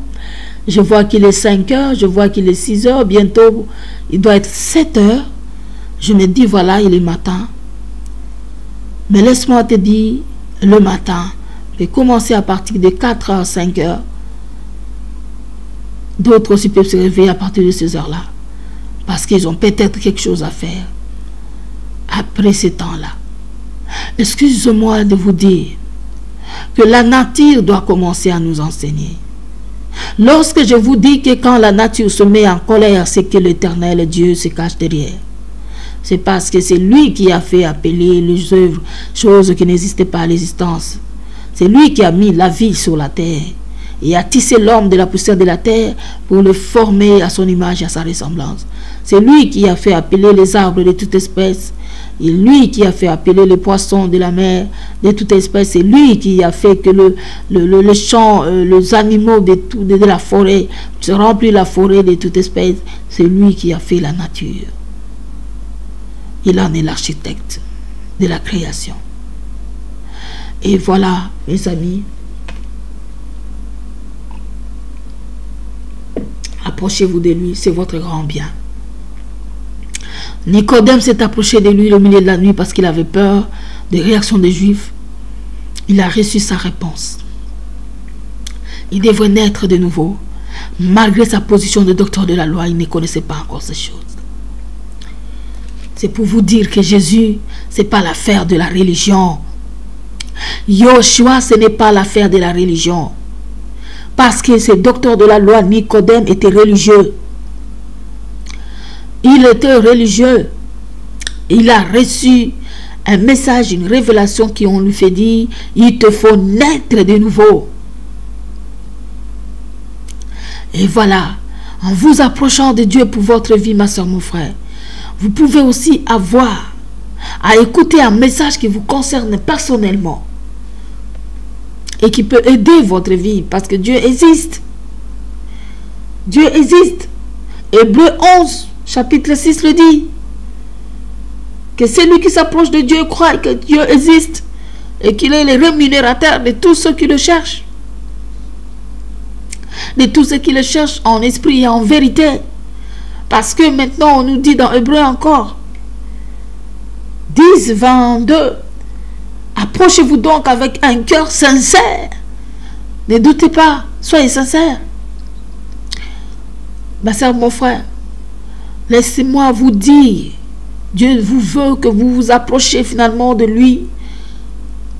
je vois qu'il est 5 heures, je vois qu'il est 6 heures, bientôt il doit être 7 heures. Je me dis, voilà, il est matin. Mais laisse-moi te dire, le matin peut commencer à partir de 4 heures, 5 heures. D'autres aussi peuvent se réveiller à partir de ces heures-là. Parce qu'ils ont peut-être quelque chose à faire après ces temps-là. Excusez-moi de vous dire que la nature doit commencer à nous enseigner. Lorsque je vous dis que quand la nature se met en colère, c'est que l'Éternel Dieu se cache derrière. C'est parce que c'est lui qui a fait appeler les œuvres, choses qui n'existaient pas à l'existence. C'est lui qui a mis la vie sur la terre et a tissé l'homme de la poussière de la terre pour le former à son image et à sa ressemblance. C'est lui qui a fait appeler les arbres de toute espèce. Et lui qui a fait appeler les poissons de la mer de toute espèce. C'est lui qui a fait que le champ, les animaux de la forêt, se remplit la forêt de toute espèce. C'est lui qui a fait la nature. Il en est l'architecte de la création. Et voilà, mes amis, approchez-vous de lui, c'est votre grand bien. Nicodème s'est approché de lui au milieu de la nuit parce qu'il avait peur des réactions des Juifs. Il a reçu sa réponse. Il devrait naître de nouveau. Malgré sa position de docteur de la loi, il ne connaissait pas encore ces choses. C'est pour vous dire que Jésus, ce n'est pas l'affaire de la religion. Yoshua, ce n'est pas l'affaire de la religion. Parce que ce docteur de la loi, Nicodème, était religieux. Il était religieux. Il a reçu un message, une révélation qui on lui fait dire, il te faut naître de nouveau. Et voilà, en vous approchant de Dieu pour votre vie, ma soeur, mon frère, vous pouvez aussi avoir à écouter un message qui vous concerne personnellement et qui peut aider votre vie parce que Dieu existe. Dieu existe. Hébreu 11, chapitre 6 le dit. Que celui qui s'approche de Dieu croit que Dieu existe et qu'il est le rémunérateur de tous ceux qui le cherchent. De tous ceux qui le cherchent en esprit et en vérité. Parce que maintenant on nous dit dans Hébreu encore 10, 22, approchez-vous donc avec un cœur sincère. Ne doutez pas, soyez sincères. Ma soeur, mon frère, laissez-moi vous dire, Dieu vous veut que vous vous approchiez finalement de lui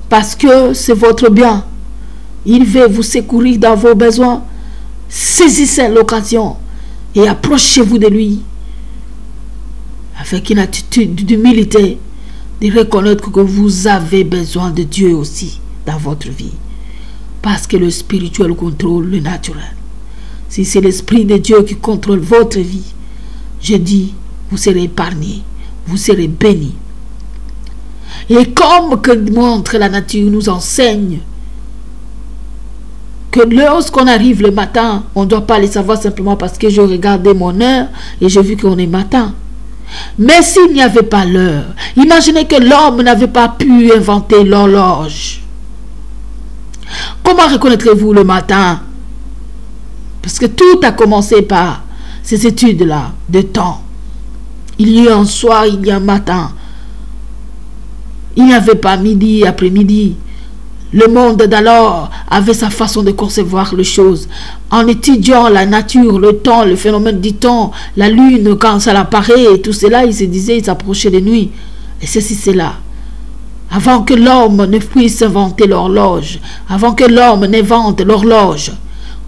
parce que c'est votre bien. Il veut vous secourir dans vos besoins. Saisissez l'occasion et approchez-vous de lui avec une attitude d'humilité, de reconnaître que vous avez besoin de Dieu aussi dans votre vie. Parce que le spirituel contrôle le naturel. Si c'est l'Esprit de Dieu qui contrôle votre vie, je dis, vous serez épargné, vous serez béni. Et comme que montre la nature nous enseigne que lorsqu'on arrive le matin, on ne doit pas le savoir simplement parce que je regardais mon heure et j'ai vu qu'on est matin. Mais s'il n'y avait pas l'heure, imaginez que l'homme n'avait pas pu inventer l'horloge. Comment reconnaîtrez-vous le matin? Parce que tout a commencé par ces études-là de temps. Il y a un soir, il y a un matin. Il n'y avait pas midi, après-midi. Le monde d'alors avait sa façon de concevoir les choses. En étudiant la nature, le temps, le phénomène du temps, la lune, quand ça apparaît, et tout cela, il se disait, il s'approchait de nuit. Et ceci, c'est là. Avant que l'homme ne puisse inventer l'horloge, avant que l'homme n'invente l'horloge,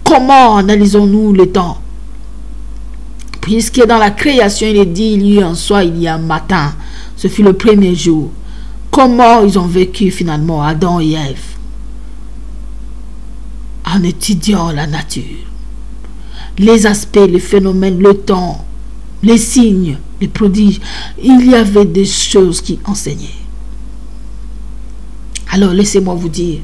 comment analysons-nous le temps? Puisque dans la création, il est dit, il y a un soir, il y a un matin. Ce fut le premier jour. Comment ils ont vécu finalement, Adam et Ève? en étudiant la nature, les aspects, les phénomènes, le temps, les signes, les prodiges. Il y avait des choses qui enseignaient. Alors laissez-moi vous dire,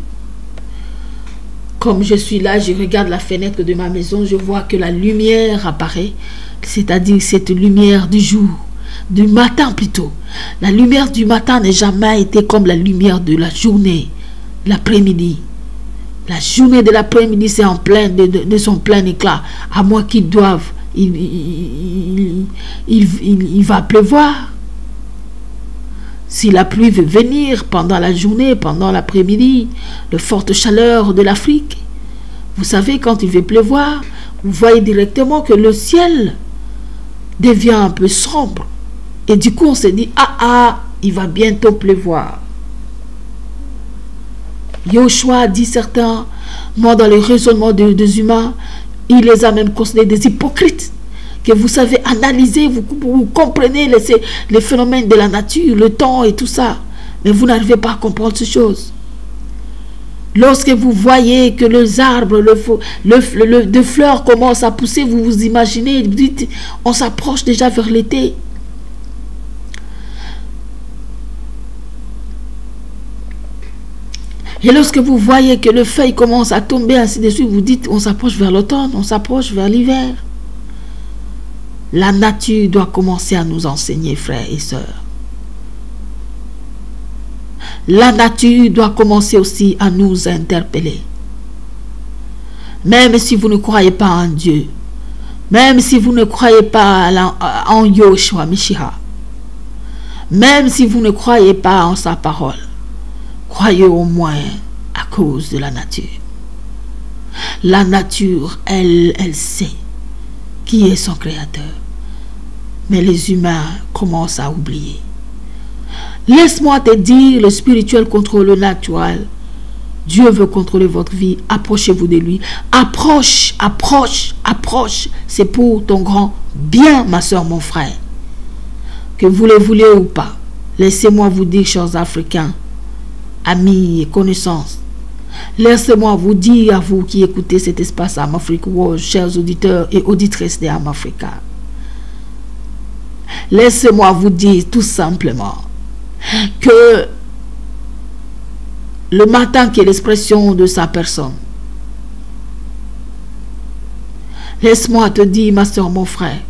comme je suis là, je regarde la fenêtre de ma maison, je vois que la lumière apparaît, c'est-à-dire cette lumière du jour, du matin plutôt. La lumière du matin n'a jamais été comme la lumière de la journée, l'après-midi. La journée de l'après-midi, c'est en plein de son plein éclat. À moins qu'ils doivent, il va pleuvoir. Si la pluie veut venir pendant la journée, pendant l'après-midi, de forte chaleur de l'Afrique, vous savez, quand il veut pleuvoir, vous voyez directement que le ciel devient un peu sombre. Et du coup, on se dit, il va bientôt pleuvoir. Yoshua dit certainement dans les raisonnements des humains, il les a même considérés des hypocrites. Que vous savez analyser, vous comprenez les phénomènes de la nature, le temps et tout ça. Mais vous n'arrivez pas à comprendre ces choses. Lorsque vous voyez que les arbres, de fleurs commencent à pousser, vous vous imaginez, vous dites, on s'approche déjà vers l'été. Et lorsque vous voyez que les feuilles commencent à tomber, ainsi de suite, vous dites, on s'approche vers l'automne, on s'approche vers l'hiver. La nature doit commencer à nous enseigner, frères et sœurs. La nature doit commencer aussi à nous interpeller. Même si vous ne croyez pas en Dieu, même si vous ne croyez pas en Yoshua Mashiach, même si vous ne croyez pas en sa parole, croyez au moins à cause de la nature. La nature, elle sait qui est son créateur. Mais les humains commencent à oublier. Laisse-moi te dire, le spirituel contrôle le naturel. Dieu veut contrôler votre vie. Approchez-vous de lui. Approche, approche, approche. C'est pour ton grand bien, ma soeur, mon frère. Que vous le voulez ou pas. Laissez-moi vous dire, chers Africains, amis et connaissances. Laissez-moi vous dire à vous qui écoutez cet espace Am Africa World, chers auditeurs et auditrices de Am Africa. Laissez-moi vous dire tout simplement que le matin qui est l'expression de sa personne. Laisse-moi te dire, ma soeur, mon frère,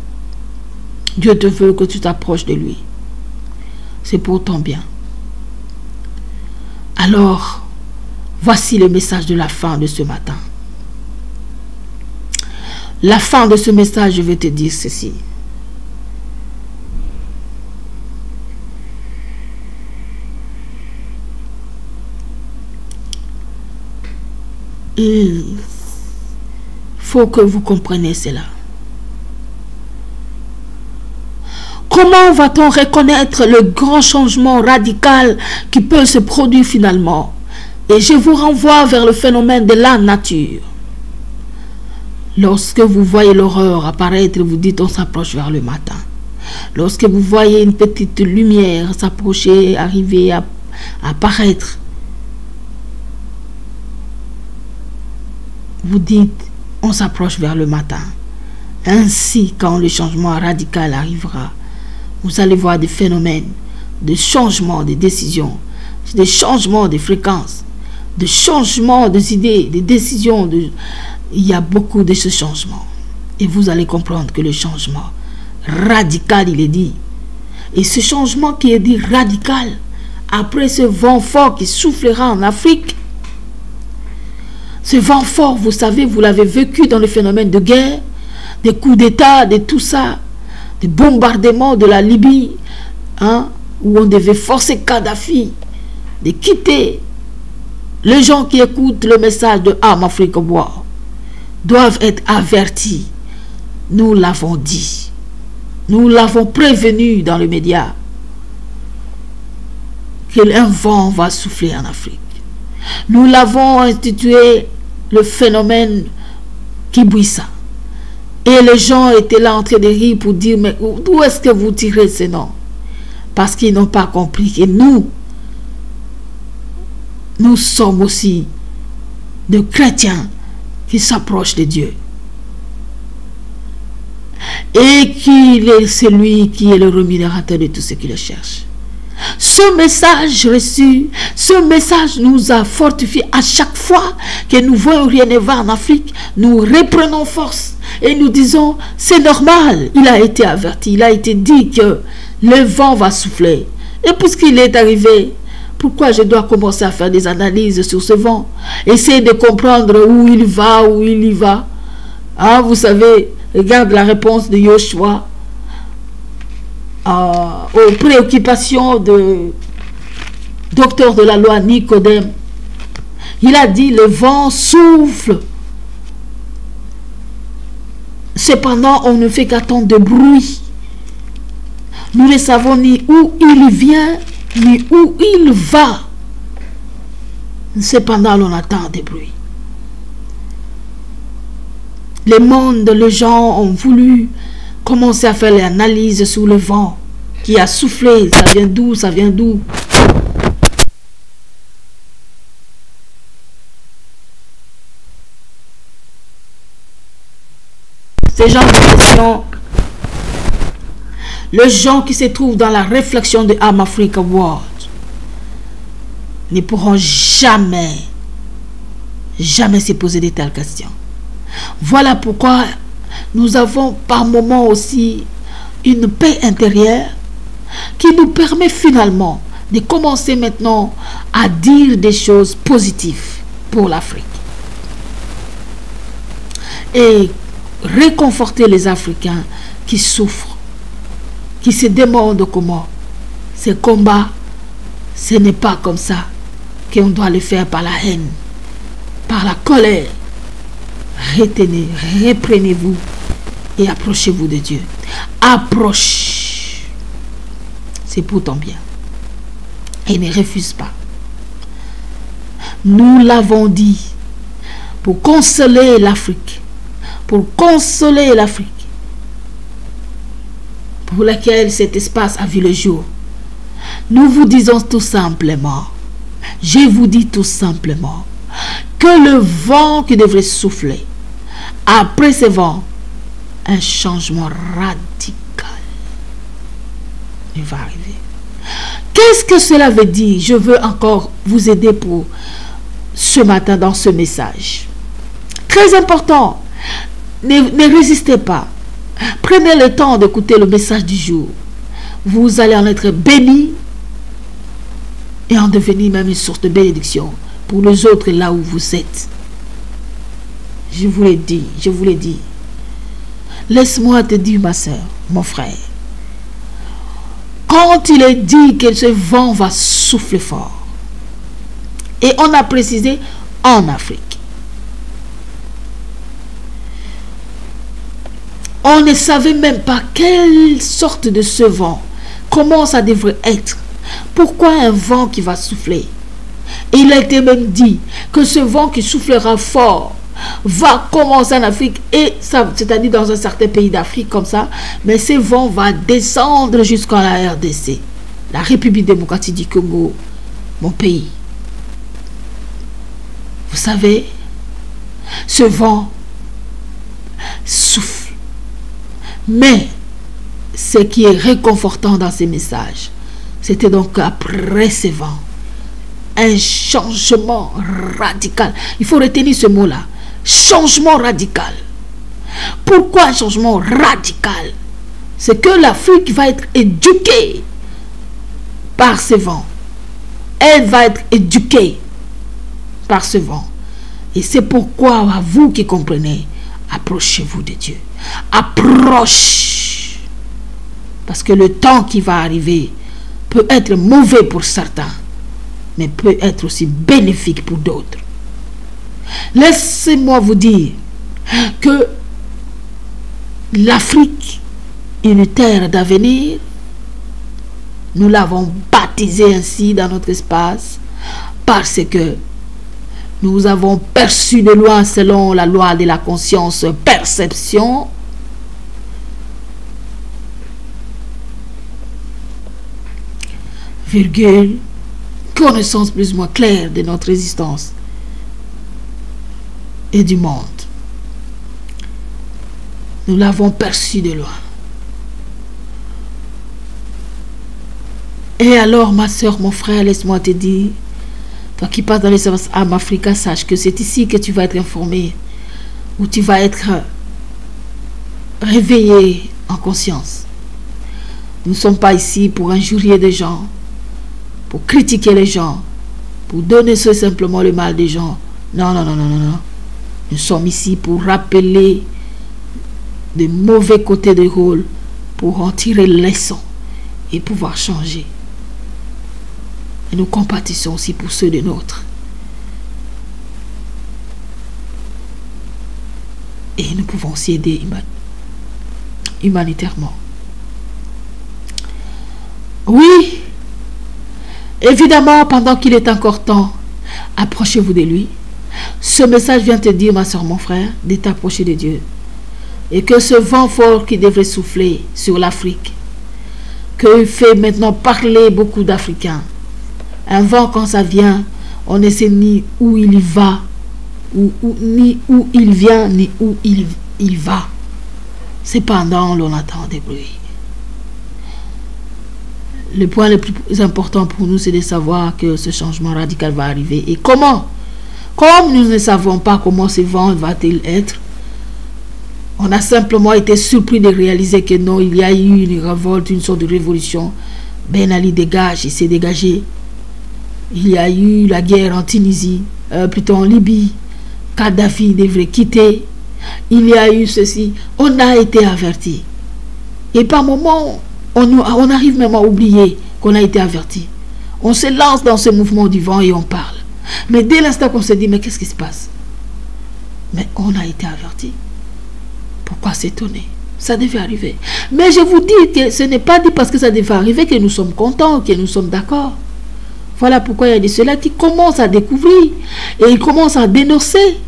Dieu te veut que tu t'approches de lui. C'est pour ton bien. Alors, voici le message de la fin de ce matin. La fin de ce message, je vais te dire ceci. Il faut que vous compreniez cela. Comment va-t-on reconnaître le grand changement radical qui peut se produire finalement? Et je vous renvoie vers le phénomène de la nature. Lorsque vous voyez l'horreur apparaître, vous dites on s'approche vers le matin. Lorsque vous voyez une petite lumière s'approcher, arriver à apparaître, vous dites on s'approche vers le matin. Ainsi, quand le changement radical arrivera, vous allez voir des phénomènes de changement de décisions, des changements de fréquences, de changements des idées, des décisions. Il y a beaucoup de ce changement. Et vous allez comprendre que le changement radical, il est dit. Et ce changement qui est dit radical, après ce vent fort qui soufflera en Afrique, ce vent fort, vous savez, vous l'avez vécu dans le phénomène de guerre, des coups d'État, de tout ça, des bombardements de la Libye, où on devait forcer Kadhafi de quitter. Les gens qui écoutent le message de Am Africa World doivent être avertis. Nous l'avons dit. Nous l'avons prévenu dans les médias qu'un vent va souffler en Afrique. Nous l'avons institué le phénomène Kibwisa. Et les gens étaient là en train de rire pour dire, mais d'où est-ce que vous tirez ces noms? Parce qu'ils n'ont pas compris que nous sommes aussi des chrétiens qui s'approche de Dieu. Et qu'il est celui qui est le rémunérateur de tous ceux qui le cherchent. Ce message reçu, ce message nous a fortifiés à chaque fois que nous voyons rien ne va en Afrique. Nous reprenons force et nous disons, c'est normal, il a été averti, il a été dit que le vent va souffler. Et puisqu'il est arrivé, pourquoi je dois commencer à faire des analyses sur ce vent? Essayer de comprendre où il va, où il y va. Ah, vous savez, regarde la réponse de Joshua aux préoccupations de docteur de la loi Nicodème. Il a dit, le vent souffle. Cependant, on ne fait qu'attendre de bruit. Nous ne savons ni où il vient, ni où il va. Cependant, on attend des bruits. Le monde, les gens ont voulu commencer à faire l'analyse sur le vent qui a soufflé. Ça vient d'où? Ça vient d'où? Ces gens de questions, les gens qui se trouvent dans la réflexion de Am Africa World ne pourront jamais se poser de telles questions. Voilà pourquoi nous avons par moments aussi une paix intérieure qui nous permet finalement de commencer maintenant à dire des choses positives pour l'Afrique. Et réconforter les Africains qui souffrent, qui se demandent comment ces combats, ce n'est pas comme ça qu'on doit le faire par la haine, par la colère. Retenez, reprenez-vous et approchez-vous de Dieu. Approche. C'est pour ton bien. Et ne refuse pas. Nous l'avons dit, pour consoler l'Afrique, pour laquelle cet espace a vu le jour, nous vous disons tout simplement, je vous dis tout simplement, que le vent qui devrait souffler, après ce vent, un changement radical va arriver. Qu'est-ce que cela veut dire? Je veux encore vous aider pour ce matin dans ce message. Très important. Ne résistez pas. Prenez le temps d'écouter le message du jour. Vous allez en être bénis et en devenir même une source de bénédiction pour les autres là où vous êtes. Je vous l'ai dit, je vous l'ai dit. Laisse-moi te dire, ma soeur, mon frère, quand il est dit que ce vent va souffler fort, et on a précisé en Afrique, on ne savait même pas quelle sorte de ce vent, comment ça devrait être, pourquoi un vent qui va souffler. Et il a été même dit que ce vent qui soufflera fort va commencer en Afrique, et ça, c'est-à-dire dans un certain pays d'Afrique comme ça, mais ce vent va descendre jusqu'à la RDC, la République démocratique du Congo, mon pays. Vous savez, ce vent souffle. Mais ce qui est réconfortant dans ces messages, c'était donc après ce vent, un changement radical. Il faut retenir ce mot-là. Changement radical. Pourquoi un changement radical? C'est que l'Afrique va être éduquée par ce vent. Elle va être éduquée par ce vent. Et c'est pourquoi, à vous qui comprenez, approchez-vous de Dieu. Approche. Parce que le temps qui va arriver peut être mauvais pour certains, mais peut être aussi bénéfique pour d'autres. Laissez-moi vous dire que l'Afrique est une terre d'avenir. Nous l'avons baptisée ainsi dans notre espace parce que nous avons perçu de loin, selon la loi de la conscience, perception, virgule, connaissance plus ou moins claire de notre existence et du monde. Nous l'avons perçu de loin. Et alors, ma soeur, mon frère, laisse-moi te dire, toi qui passes dans les services Âme Africa, sache que c'est ici que tu vas être informé, où tu vas être réveillé en conscience. Nous ne sommes pas ici pour injurier des gens, pour critiquer les gens, pour donner simplement le mal des gens. Non, non, non, non, non, non. Nous sommes ici pour rappeler de mauvais côtés de rôle, pour en tirer les leçons et pouvoir changer. Et nous compatissons aussi pour ceux des nôtres. Et nous pouvons aussi aider humanitairement. Oui, évidemment, pendant qu'il est encore temps, approchez-vous de lui. Ce message vient te dire, ma soeur, mon frère, de t'approcher de Dieu. Et que ce vent fort qui devrait souffler sur l'Afrique, que fait maintenant parler beaucoup d'Africains, un vent quand ça vient, on ne sait ni où il va, ni où il vient, ni où il va. Cependant, l'on entend des bruits. Le point le plus important pour nous, c'est de savoir que ce changement radical va arriver. Et comment? Comme nous ne savons pas comment ce vent va-t-il être, on a simplement été surpris de réaliser que non, il y a eu une révolte, une sorte de révolution. Ben Ali dégage, il s'est dégagé. Il y a eu la guerre en Tunisie, plutôt en Libye. Kadhafi devrait quitter. Il y a eu ceci. On a été avertis. Et par moments, on arrive même à oublier qu'on a été avertis. On se lance dans ce mouvement du vent et on parle. Mais dès l'instant qu'on se dit, mais qu'est-ce qui se passe? Mais on a été avertis. Pourquoi s'étonner? Ça devait arriver. Mais je vous dis que ce n'est pas dit parce que ça devait arriver que nous sommes contents, que nous sommes d'accord. Voilà pourquoi il y a de ceux-là qui commencent à découvrir et ils commencent à dénoncer.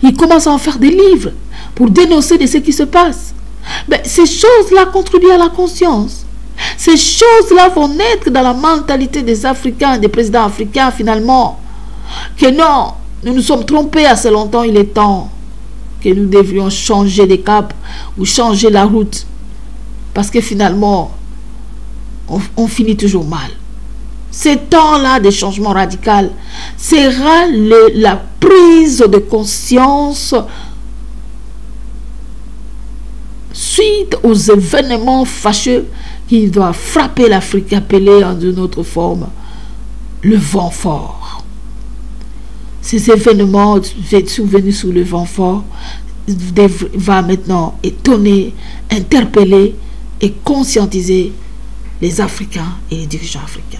Ils commencent à en faire des livres pour dénoncer de ce qui se passe. Mais ces choses-là contribuent à la conscience. Ces choses-là vont naître dans la mentalité des Africains, des présidents africains finalement. Que non, nous nous sommes trompés assez longtemps, il est temps que nous devrions changer de cap ou changer la route. Parce que finalement, on finit toujours mal. Ces temps-là de changement radical sera la prise de conscience suite aux événements fâcheux qui doivent frapper l'Afrique, appelé en une autre forme le vent fort. Ces événements survenus sous le vent fort va maintenant étonner, interpeller et conscientiser les Africains et les dirigeants africains.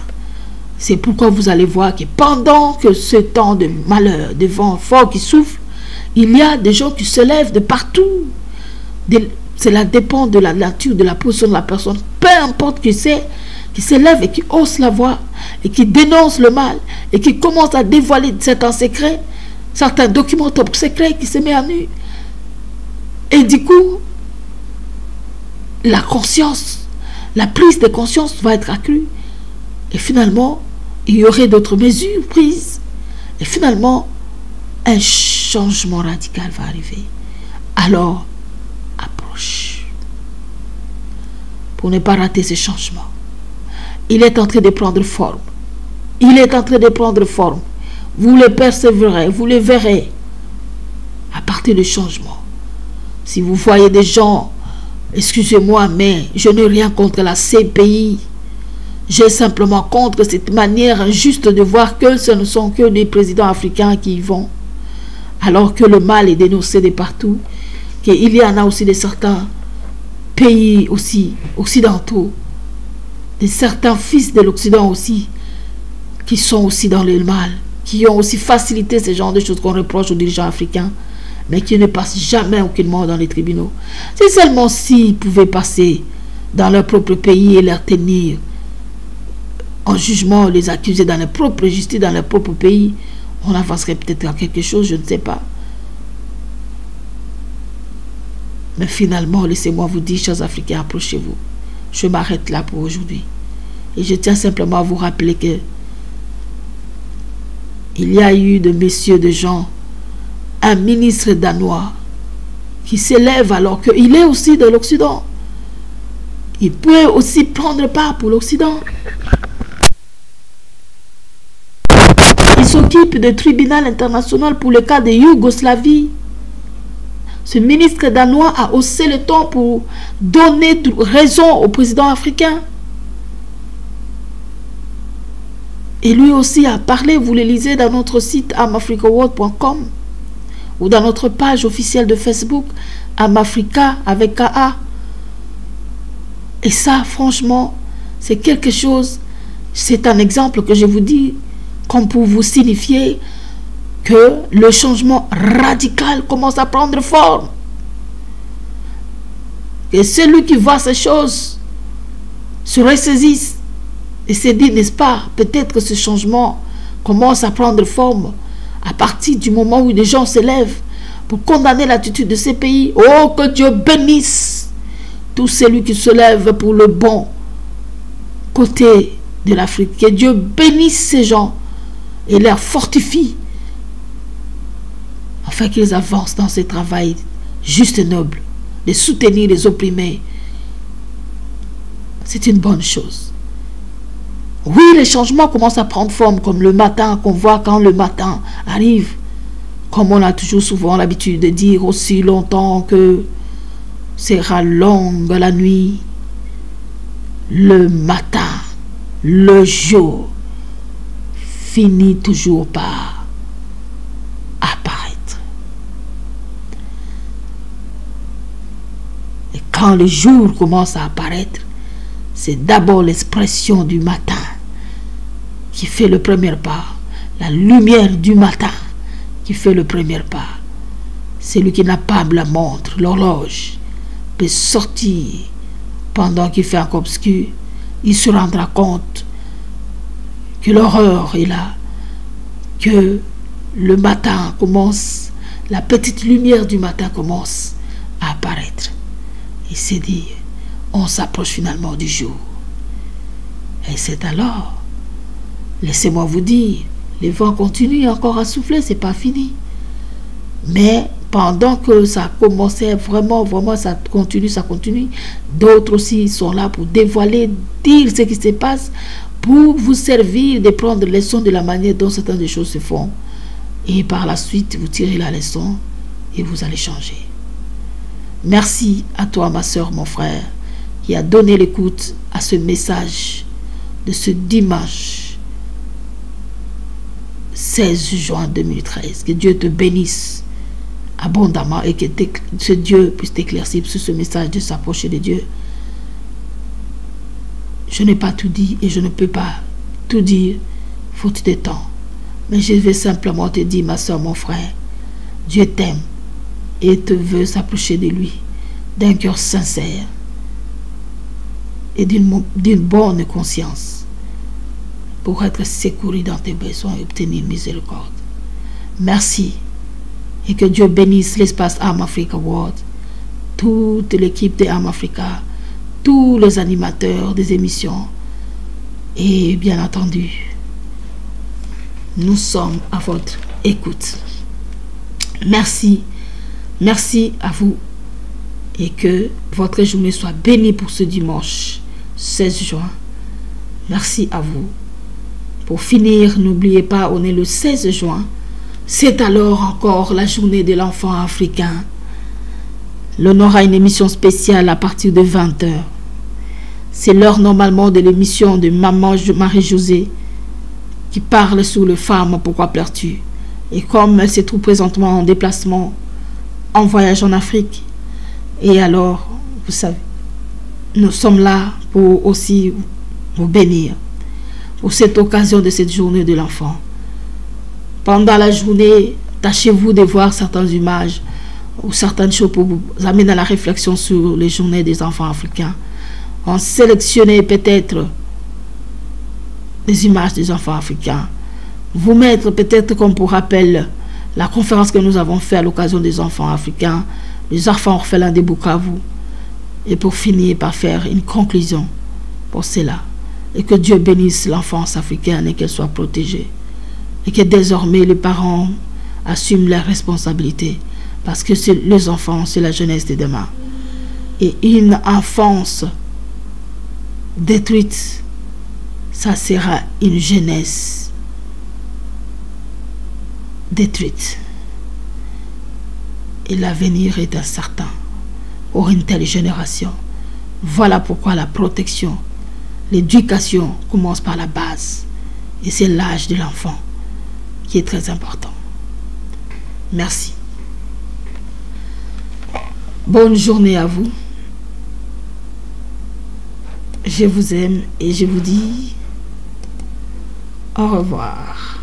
C'est pourquoi vous allez voir que pendant que ce temps de malheur, de vent fort qui souffle, il y a des gens qui se lèvent de partout. Cela dépend de la nature, de la position de la personne. Peu importe qui c'est, qui se lève et qui hausse la voix et qui dénonce le mal et qui commence à dévoiler certains secrets, certains documents top secrets qui se met à nu. Et du coup, la conscience, la prise de conscience va être accrue. Et finalement, il y aurait d'autres mesures prises. Et finalement, un changement radical va arriver. Alors, approche. Pour ne pas rater ce changement. Il est en train de prendre forme. Il est en train de prendre forme. Vous le persévérez, vous le verrez. À partir du changement. Si vous voyez des gens, excusez-moi, mais je n'ai rien contre la CPI. J'ai simplement contre cette manière injuste de voir que ce ne sont que des présidents africains qui y vont. Alors que le mal est dénoncé de partout. Qu'il y en a aussi de certains pays aussi occidentaux. De certains fils de l'Occident aussi. Qui sont aussi dans le mal. Qui ont aussi facilité ce genre de choses qu'on reproche aux dirigeants africains. Mais qui ne passent jamais aucunement dans les tribunaux. C'est seulement s'ils pouvaient passer dans leur propre pays et leur tenir en jugement, les accuser dans leur propre justice, dans leur propre pays, on avancerait peut-être à quelque chose, je ne sais pas. Mais finalement, laissez-moi vous dire, chers Africains, approchez-vous. Je m'arrête là pour aujourd'hui. Et je tiens simplement à vous rappeler que il y a eu de messieurs, de gens, un ministre danois qui s'élève alors qu'il est aussi de l'Occident. Il peut aussi prendre part pour l'Occident. Il s'occupe du tribunal international pour le cas de Yougoslavie. Ce ministre danois a haussé le ton pour donner raison au président africain. Et lui aussi a parlé, vous le lisez dans notre site amafricaworld.com ou dans notre page officielle de Facebook, Amafrica avec KA. Et ça, franchement, c'est quelque chose, c'est un exemple que je vous dis, comme pour vous signifier que le changement radical commence à prendre forme. Et celui qui voit ces choses se ressaisisse et se dit, n'est-ce pas, peut-être que ce changement commence à prendre forme à partir du moment où les gens se lèvent pour condamner l'attitude de ces pays. Oh, que Dieu bénisse tout celui qui se lève pour le bon côté de l'Afrique. Que Dieu bénisse ces gens et les fortifie afin qu'ils avancent dans ce travail juste et noble de soutenir les opprimés. C'est une bonne chose. Oui, les changements commencent à prendre forme, comme le matin, qu'on voit quand le matin arrive. Comme on a toujours souvent l'habitude de dire, aussi longtemps que sera longue la nuit, le matin, le jour, finit toujours par apparaître. Et quand le jour commence à apparaître, c'est d'abord l'expression du matin qui fait le premier pas, la lumière du matin qui fait le premier pas. Celui qui n'a pas la montre, l'horloge, peut sortir pendant qu'il fait encore obscur. Il se rendra compte que l'horreur est là, que le matin commence, la petite lumière du matin commence à apparaître. Il s'est dit, on s'approche finalement du jour. Et c'est alors, laissez-moi vous dire, les vents continuent encore à souffler, c'est pas fini. Mais pendant que ça commençait vraiment, ça continue, d'autres aussi sont là pour dévoiler, dire ce qui se passe, pour vous servir de prendre leçon de la manière dont certaines choses se font. Et par la suite, vous tirez la leçon et vous allez changer. Merci à toi, ma soeur, mon frère, qui a donné l'écoute à ce message de ce dimanche 16 juin 2013. Que Dieu te bénisse abondamment et que ce Dieu puisse t'éclaircir sur ce message de s'approcher de Dieu. Je n'ai pas tout dit et je ne peux pas tout dire faute de temps. Mais je vais simplement te dire, ma soeur, mon frère, Dieu t'aime et te veut s'approcher de lui d'un cœur sincère et d'une bonne conscience pour être secouru dans tes besoins et obtenir miséricorde. Merci et que Dieu bénisse l'espace Am Africa World, toute l'équipe de Am Africa, tous les animateurs des émissions et bien entendu, nous sommes à votre écoute. Merci, merci à vous et que votre journée soit bénie pour ce dimanche 16 juin. Merci à vous. Pour finir, n'oubliez pas, on est le 16 juin. C'est alors encore la journée de l'enfant africain. L'on aura une émission spéciale à partir de 20h. C'est l'heure normalement de l'émission de Maman Marie-Josée qui parle sur le femmes, pourquoi pleures-tu? Et comme elle se trouve présentement en déplacement, en voyage en Afrique, et alors, vous savez, nous sommes là pour aussi vous bénir pour cette occasion de cette journée de l'enfant. Pendant la journée, tâchez-vous de voir certaines images ou certaines choses pour vous amener à la réflexion sur les journées des enfants africains. On sélectionnait peut-être des images des enfants africains. Vous mettre peut-être comme pour rappel la conférence que nous avons faite à l'occasion des enfants africains, les enfants orphelins de Bukavu. Et pour finir par faire une conclusion pour cela. Et que Dieu bénisse l'enfance africaine et qu'elle soit protégée. Et que désormais les parents assument leurs responsabilités. Parce que les enfants, c'est la jeunesse de demain. Et une enfance détruite, ça sera une jeunesse détruite. Et l'avenir est incertain pour une telle génération. Voilà pourquoi la protection, l'éducation commence par la base. Et c'est l'âge de l'enfant qui est très important. Merci. Bonne journée à vous. Je vous aime et je vous dis au revoir.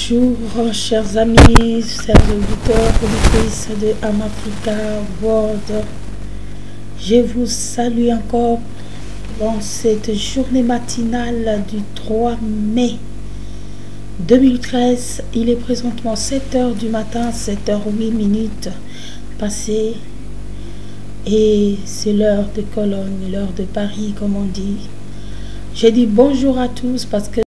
Bonjour, chers amis, chers auditeurs, auditrices de Amafrica World. Je vous salue encore dans cette journée matinale du 3 mai 2013. Il est présentement 7h du matin, 7h08 passées. Et c'est l'heure de Cologne, l'heure de Paris, comme on dit. J'ai dit bonjour à tous parce que